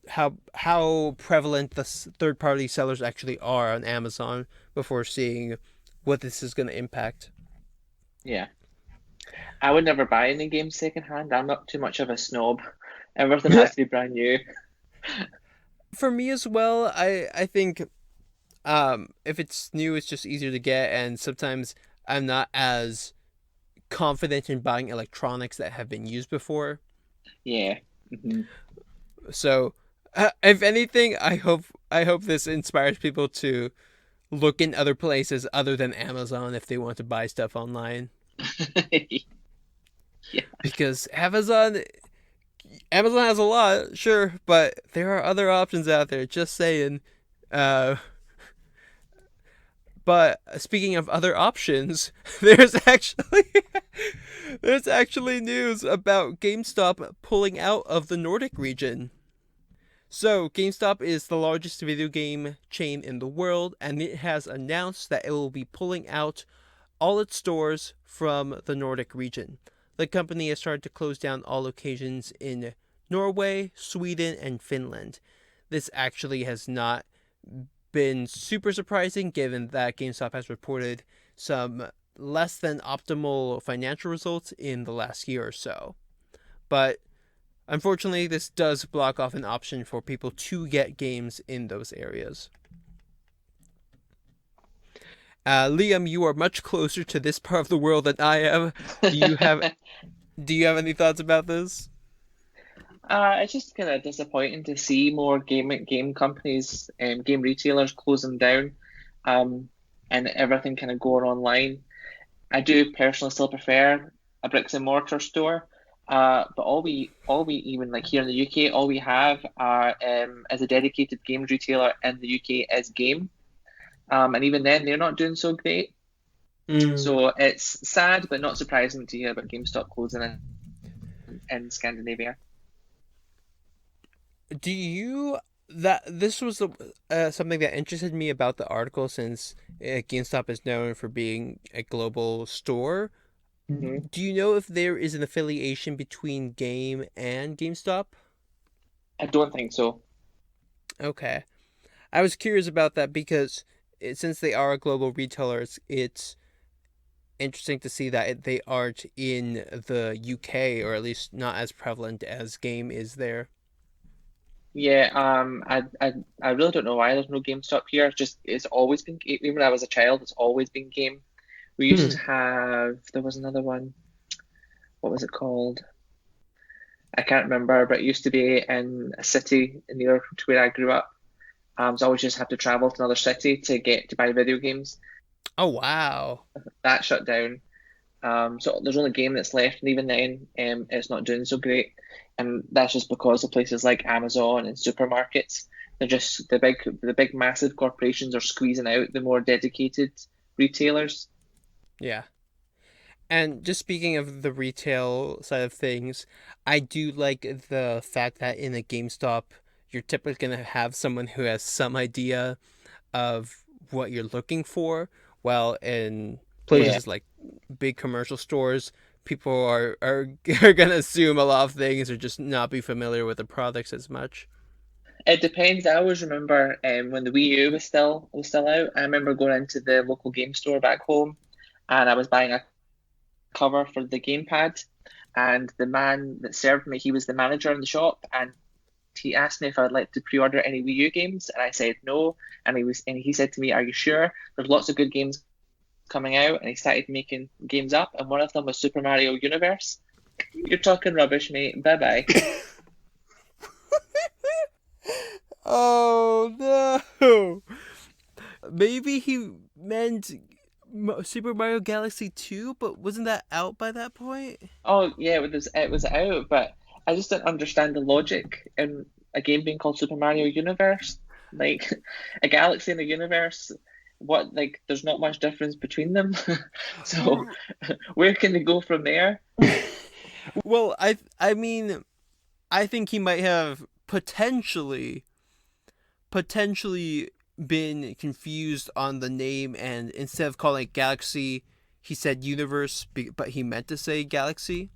how prevalent the third party sellers actually are on Amazon before seeing what this is going to impact. Yeah. I would never buy any games secondhand. I'm not too much of a snob. Everything has to be brand new. For me as well, I think if it's new, it's just easier to get, and sometimes I'm not as confident in buying electronics that have been used before. Yeah. Hmm. So, if anything, I hope this inspires people to look in other places other than Amazon if they want to buy stuff online. Yeah. Because Amazon has a lot, sure, but there are other options out there. Just saying. Uh, but speaking of other options, there's actually there's actually news about GameStop pulling out of the Nordic region. So, GameStop is the largest video game chain in the world, and it has announced that it will be pulling out all its stores from the Nordic region. The company has started to close down all locations in Norway, Sweden, and Finland. This actually has not been super surprising given that GameStop has reported some less than optimal financial results in the last year or so. But unfortunately, this does block off an option for people to get games in those areas. Liam, you are much closer to this part of the world than I am. Do you have Do you have any thoughts about this? It's just kind of disappointing to see more game companies and game retailers closing down, um, and everything kind of going online. I do personally still prefer a bricks and mortar store, but all we even like here in the UK, all we have are as a dedicated games retailer in the UK is Game, and even then they're not doing so great. Mm. So it's sad but not surprising to hear about GameStop closing in Scandinavia. Do you that this was something that interested me about the article since GameStop is known for being a global store. Hmm. Do you know if there is an affiliation between Game and GameStop? I don't think so. Okay. I was curious about that because since they are a global retailer, it's interesting to see that they aren't in the UK, or at least not as prevalent as Game is there. Yeah, I really don't know why there's no GameStop here. It's just it's always been even when I was a child, it's always been Game. We used Hmm. to have there was another one. What was it called? I can't remember, but it used to be in a city near to where I grew up. So I always just have to travel to another city to get to buy video games. Oh wow. That shut down. So there's only a game that's left, and even then, it's not doing so great. And that's just because of places like Amazon and supermarkets. They're just the big massive corporations are squeezing out the more dedicated retailers. Yeah. And just speaking of the retail side of things, I do like the fact that in a GameStop, you're typically going to have someone who has some idea of what you're looking for. While in Yeah. places like big commercial stores, people are are gonna assume a lot of things or just not be familiar with the products as much. It depends. I always remember when the Wii U was still out. I remember going into the local game store back home, and I was buying a cover for the gamepad. And the man that served me, he was the manager in the shop, and he asked me if I'd like to pre-order any Wii U games, and I said no. And he said to me, "Are you sure? There's lots of good games coming out." And he started making games up, and one of them was Super Mario Universe. You're talking rubbish, mate. Bye bye. Oh no! Maybe he meant Super Mario Galaxy 2, but wasn't that out by that point? Oh yeah, it was out, but I just didn't understand the logic in a game being called Super Mario Universe. Like a galaxy and a universe, what like there's not much difference between them. So where can they go from there? Well, I mean, I think he might have potentially been confused on the name, and instead of calling it Galaxy, he said Universe, but he meant to say Galaxy.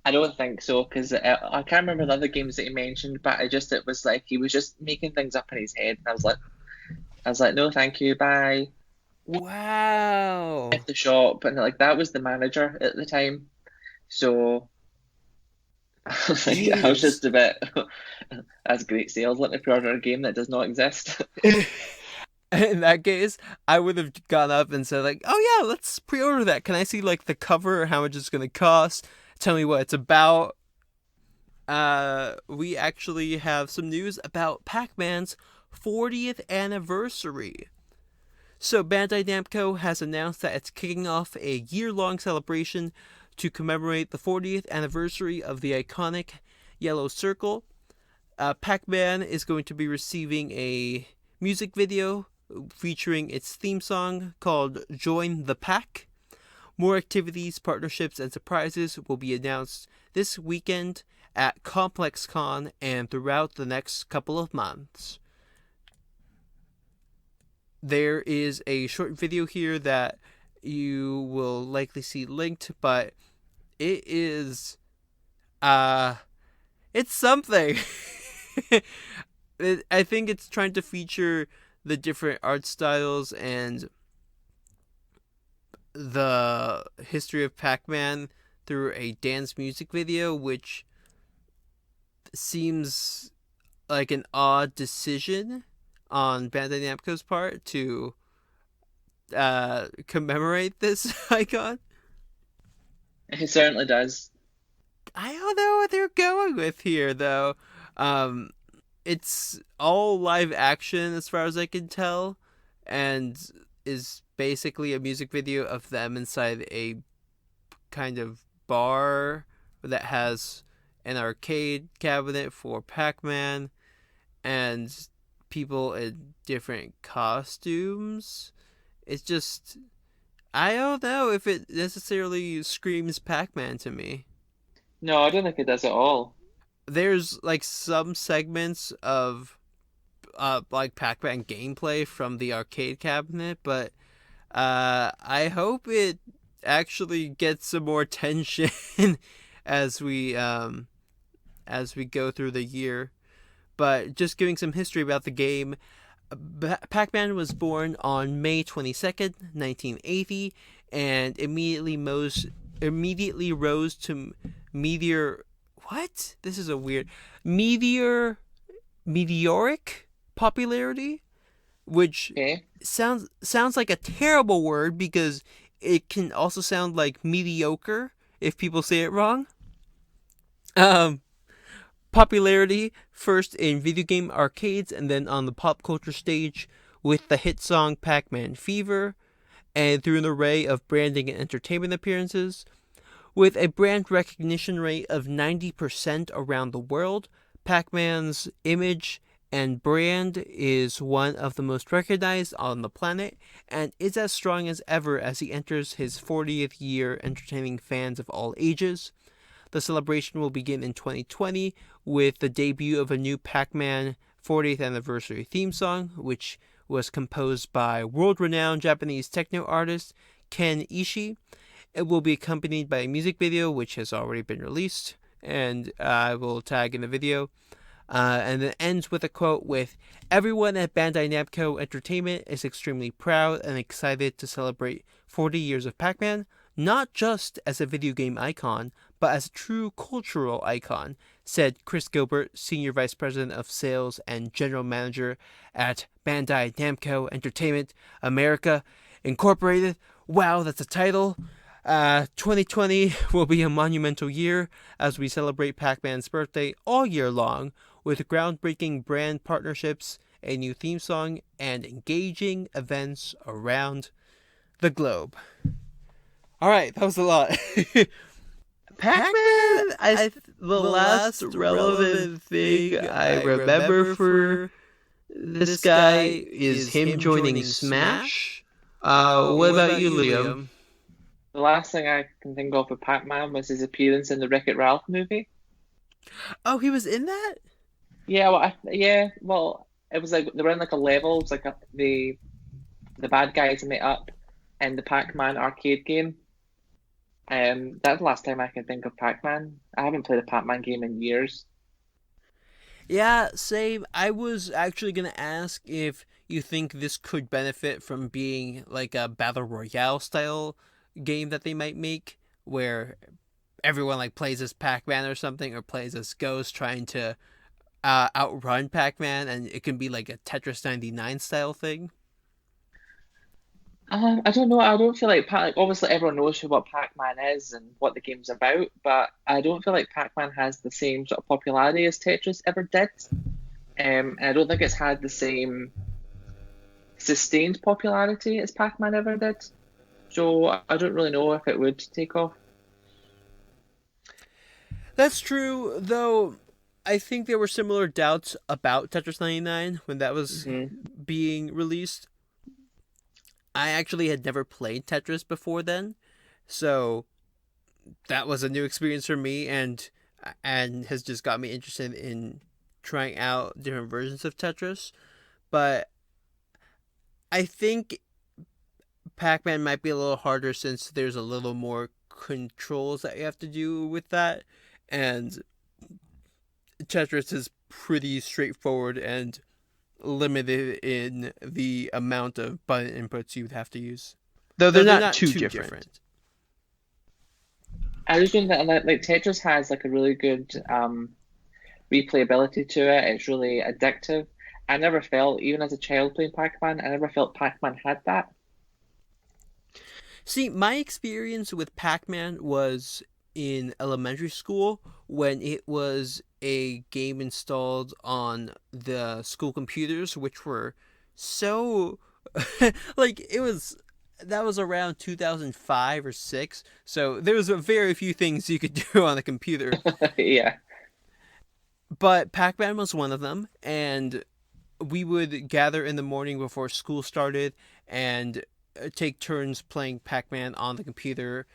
I don't think so because I can't remember the other games that he mentioned, but it was like he was just making things up in his head, and I was like, no, thank you, bye. Wow. Left the shop, and like that was the manager at the time, so like, I was Jeez. just a bit. That's great sales. Let me pre-order a game that does not exist. In that case, I would have gone up and said like, "Oh yeah, let's pre-order that. Can I see like the cover, how much it's gonna cost? Tell me what it's about." We actually have some news about Pac-Man's 40th anniversary. So Bandai Namco has announced that it's kicking off a year-long celebration to commemorate the 40th anniversary of the iconic Yellow Circle. Pac-Man is going to be receiving a music video featuring its theme song called Join the Pack. More activities, partnerships, and surprises will be announced this weekend at ComplexCon and throughout the next couple of months. There is a short video here that you will likely see linked, but it is it's something. I think it's trying to feature the different art styles and the history of Pac-Man through a dance music video, which seems like an odd decision on Bandai Namco's part to commemorate this icon. It certainly does. I don't know what they're going with here, though. Um, it's all live action as far as I can tell, and is basically a music video of them inside a kind of bar that has an arcade cabinet for Pac-Man and people in different costumes. It's just, I don't know if it necessarily screams Pac-Man to me. No, I don't think it does at all. There's like some segments of like Pac-Man gameplay from the arcade cabinet, but I hope it actually gets some more tension as we go through the year. But just giving some history about the game, Pac-Man was born on May 22nd, 1980, and immediately rose to meteor. What? This is a weird meteoric popularity, which Okay. sounds like a terrible word because it can also sound like mediocre if people say it wrong. Um, Popularity first in video game arcades and then on the pop culture stage with the hit song Pac-Man Fever. and through an array of branding and entertainment appearances. With a brand recognition rate of 90% around the world, Pac-Man's image and brand is one of the most recognized on the planet and is as strong as ever as he enters his 40th year entertaining fans of all ages. The celebration will begin in 2020 with the debut of a new Pac-Man 40th anniversary theme song, which was composed by world-renowned Japanese techno artist Ken Ishii. It will be accompanied by a music video, which has already been released, and I will tag in the video. And it ends with a quote with, "Everyone at Bandai Namco Entertainment is extremely proud and excited to celebrate 40 years of Pac-Man, not just as a video game icon, but as a true cultural icon," said Chris Gilbert, Senior Vice President of Sales and General Manager at Bandai Namco Entertainment America Incorporated. Wow, that's a title. 2020 will be a monumental year as we celebrate Pac-Man's birthday all year long with groundbreaking brand partnerships, a new theme song, and engaging events around the globe. All right, that was a lot. Pac-Man, the last relevant thing I remember for this guy is him joining Smash. What about you, Liam? The last thing I can think of with Pac-Man was his appearance in the Wreck-It Ralph movie. Oh, he was in that? Yeah, well, it was like they were in like a level. It was like the bad guys met up in the Pac-Man arcade game. That's the last time I can think of Pac-Man. I haven't played a Pac-Man game in years. Yeah, same. I was actually gonna ask if you think this could benefit from being like a battle royale style game that they might make, where everyone like plays as Pac-Man or something, or plays as Ghost trying to outrun Pac-Man, and it can be like a Tetris 99 style thing. I don't know. I don't feel like obviously everyone knows what Pac-Man is and what the game's about, but I don't feel like Pac-Man has the same sort of popularity as Tetris ever did. And I don't think it's had the same sustained popularity as Pac-Man ever did. So I don't really know if it would take off. That's true, though. I think there were similar doubts about Tetris 99 when that was being released. I actually had never played Tetris before then, so that was a new experience for me, and has just got me interested in trying out different versions of Tetris. But I think Pac-Man might be a little harder since there's a little more controls that you have to do with that, and Tetris is pretty straightforward and limited in the amount of button inputs you would have to use. Though they're not too different. I just think that like Tetris has like a really good replayability to it. It's really addictive. I never felt, even as a child playing Pac-Man, I never felt Pac-Man had that. See, my experience with Pac-Man was in elementary school when it was a game installed on the school computers, which were so like that was around 2005 or 6, so there was a very few things you could do on a computer. Yeah, but Pac-Man was one of them, and we would gather in the morning before school started and take turns playing Pac-Man on the computer.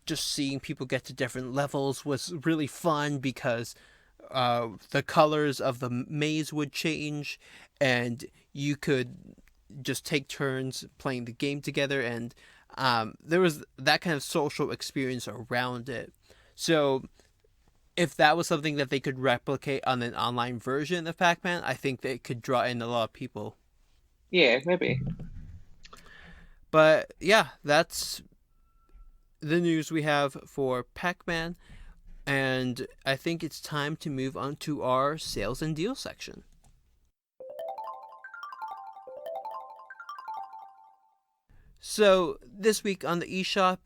Just seeing people get to different levels was really fun because the colors of the maze would change, and you could just take turns playing the game together, and there was that kind of social experience around it. So if that was something that they could replicate on an online version of Pac-Man, I think they could draw in a lot of people. Yeah, maybe. But yeah, that's the news we have for Pac-Man, and I think it's time to move on to our sales and deals section. So this week on the eShop,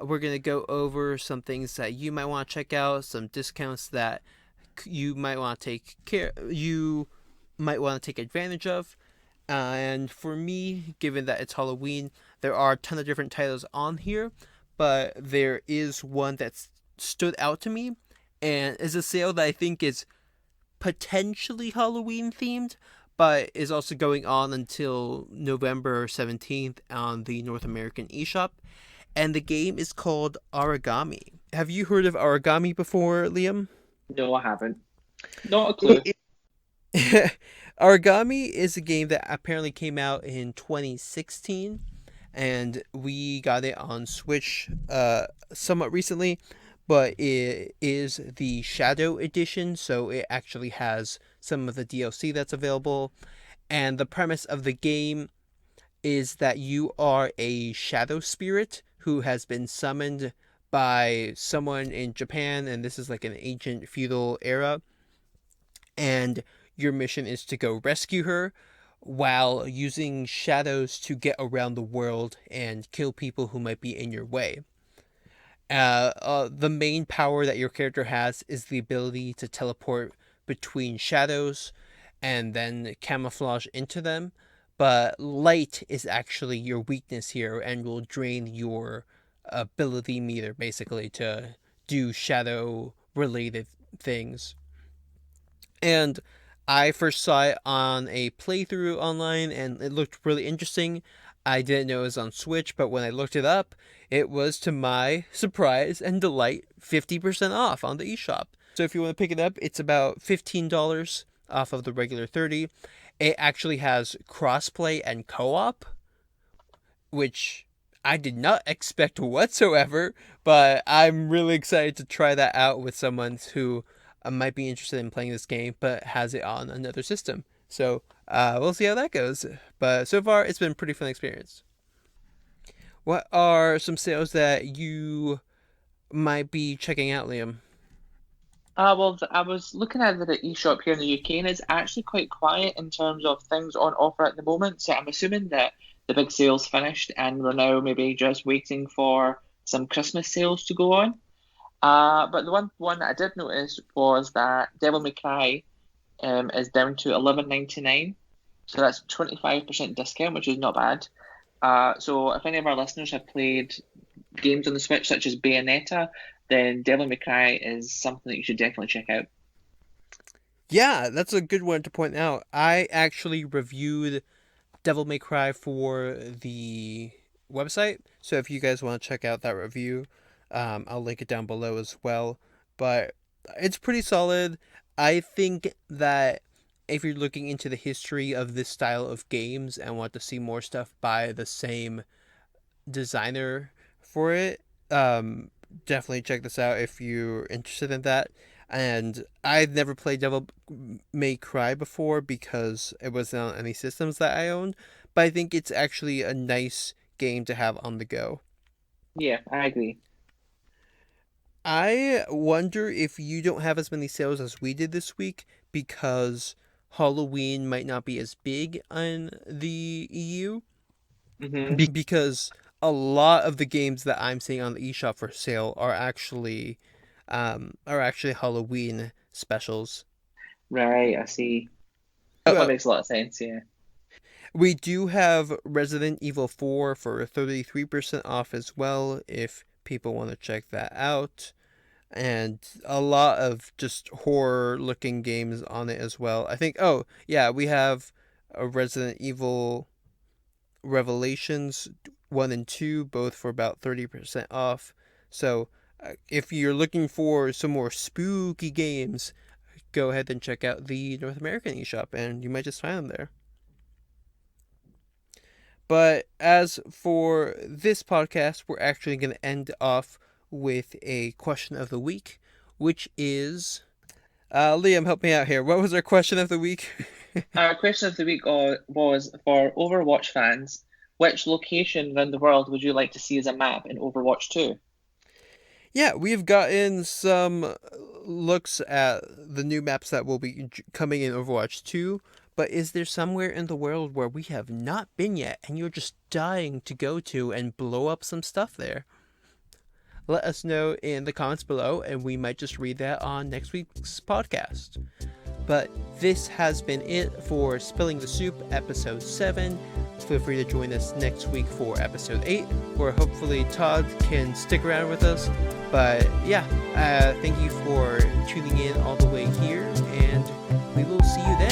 we're going to go over some things that you might want to check out, some discounts that you might want to take advantage of. And for me, given that it's Halloween, there are a ton of different titles on here, but there is one that's stood out to me, and is a sale that I think is potentially Halloween themed, but is also going on until November 17th on the North American eShop. And the game is called Origami. Have you heard of Origami before, Liam? No, I haven't. Not a clue. Origami is a game that apparently came out in 2016, and we got it on Switch somewhat recently, but it is the Shadow Edition, so it actually has some of the DLC that's available. And the premise of the game is that you are a shadow spirit who has been summoned by someone in Japan, and this is like an ancient feudal era. And your mission is to go rescue her while using shadows to get around the world and kill people who might be in your way. The main power that your character has is the ability to teleport between shadows and then camouflage into them. But light is actually your weakness here and will drain your ability meter, basically, to do shadow related things. And I first saw it on a playthrough online, and it looked really interesting. I didn't know it was on Switch, but when I looked it up, it was, to my surprise and delight, 50% off on the eShop. So if you want to pick it up, it's about $15 off of the regular $30. It actually has crossplay and co-op, which I did not expect whatsoever, but I'm really excited to try that out with someone who might be interested in playing this game but has it on another system. So we'll see how that goes. But so far, it's been a pretty fun experience. What are some sales that you might be checking out, Liam? Well, I was looking at the eShop here in the UK, and it's actually quite quiet in terms of things on offer at the moment. So I'm assuming that the big sales finished, and we're now maybe just waiting for some Christmas sales to go on. But the one that I did notice was that Devil May Cry is down to $11.99, so that's 25% discount, which is not bad. So if any of our listeners have played games on the Switch such as Bayonetta, then Devil May Cry is something that you should definitely check out. Yeah, that's a good one to point out. I actually reviewed Devil May Cry for the website, so if you guys want to check out that review, I'll link it down below as well. But it's pretty solid. I think that if you're looking into the history of this style of games and want to see more stuff by the same designer for it, definitely check this out if you're interested in that. And I've never played Devil May Cry before because it wasn't on any systems that I owned, but I think it's actually a nice game to have on the go. Yeah, I agree. I wonder if you don't have as many sales as we did this week because Halloween might not be as big on the EU. Because a lot of the games that I'm seeing on the eShop for sale are actually Halloween specials. Right, I see. That makes a lot of sense, yeah. We do have Resident Evil 4 for 33% off as well if people want to check that out. And a lot of just horror looking games on it as well. I think, we have a Resident Evil Revelations 1 and 2, both for about 30% off. So if you're looking for some more spooky games, go ahead and check out the North American eShop, and you might just find them there. But as for this podcast, we're actually going to end off with a question of the week, which is... Liam, help me out here. What was our question of the week? Our question of the week was, for Overwatch fans, which location around the world would you like to see as a map in Overwatch 2? Yeah, we've gotten some looks at the new maps that will be coming in Overwatch 2, but is there somewhere in the world where we have not been yet and you're just dying to go to and blow up some stuff there? Let us know in the comments below, and we might just read that on next week's podcast. But this has been it for Spilling the Soup, Episode 7. feel free to join us next week for episode 8, where hopefully Todd can stick around with us. But yeah, thank you for tuning in all the way here, and we will see you then.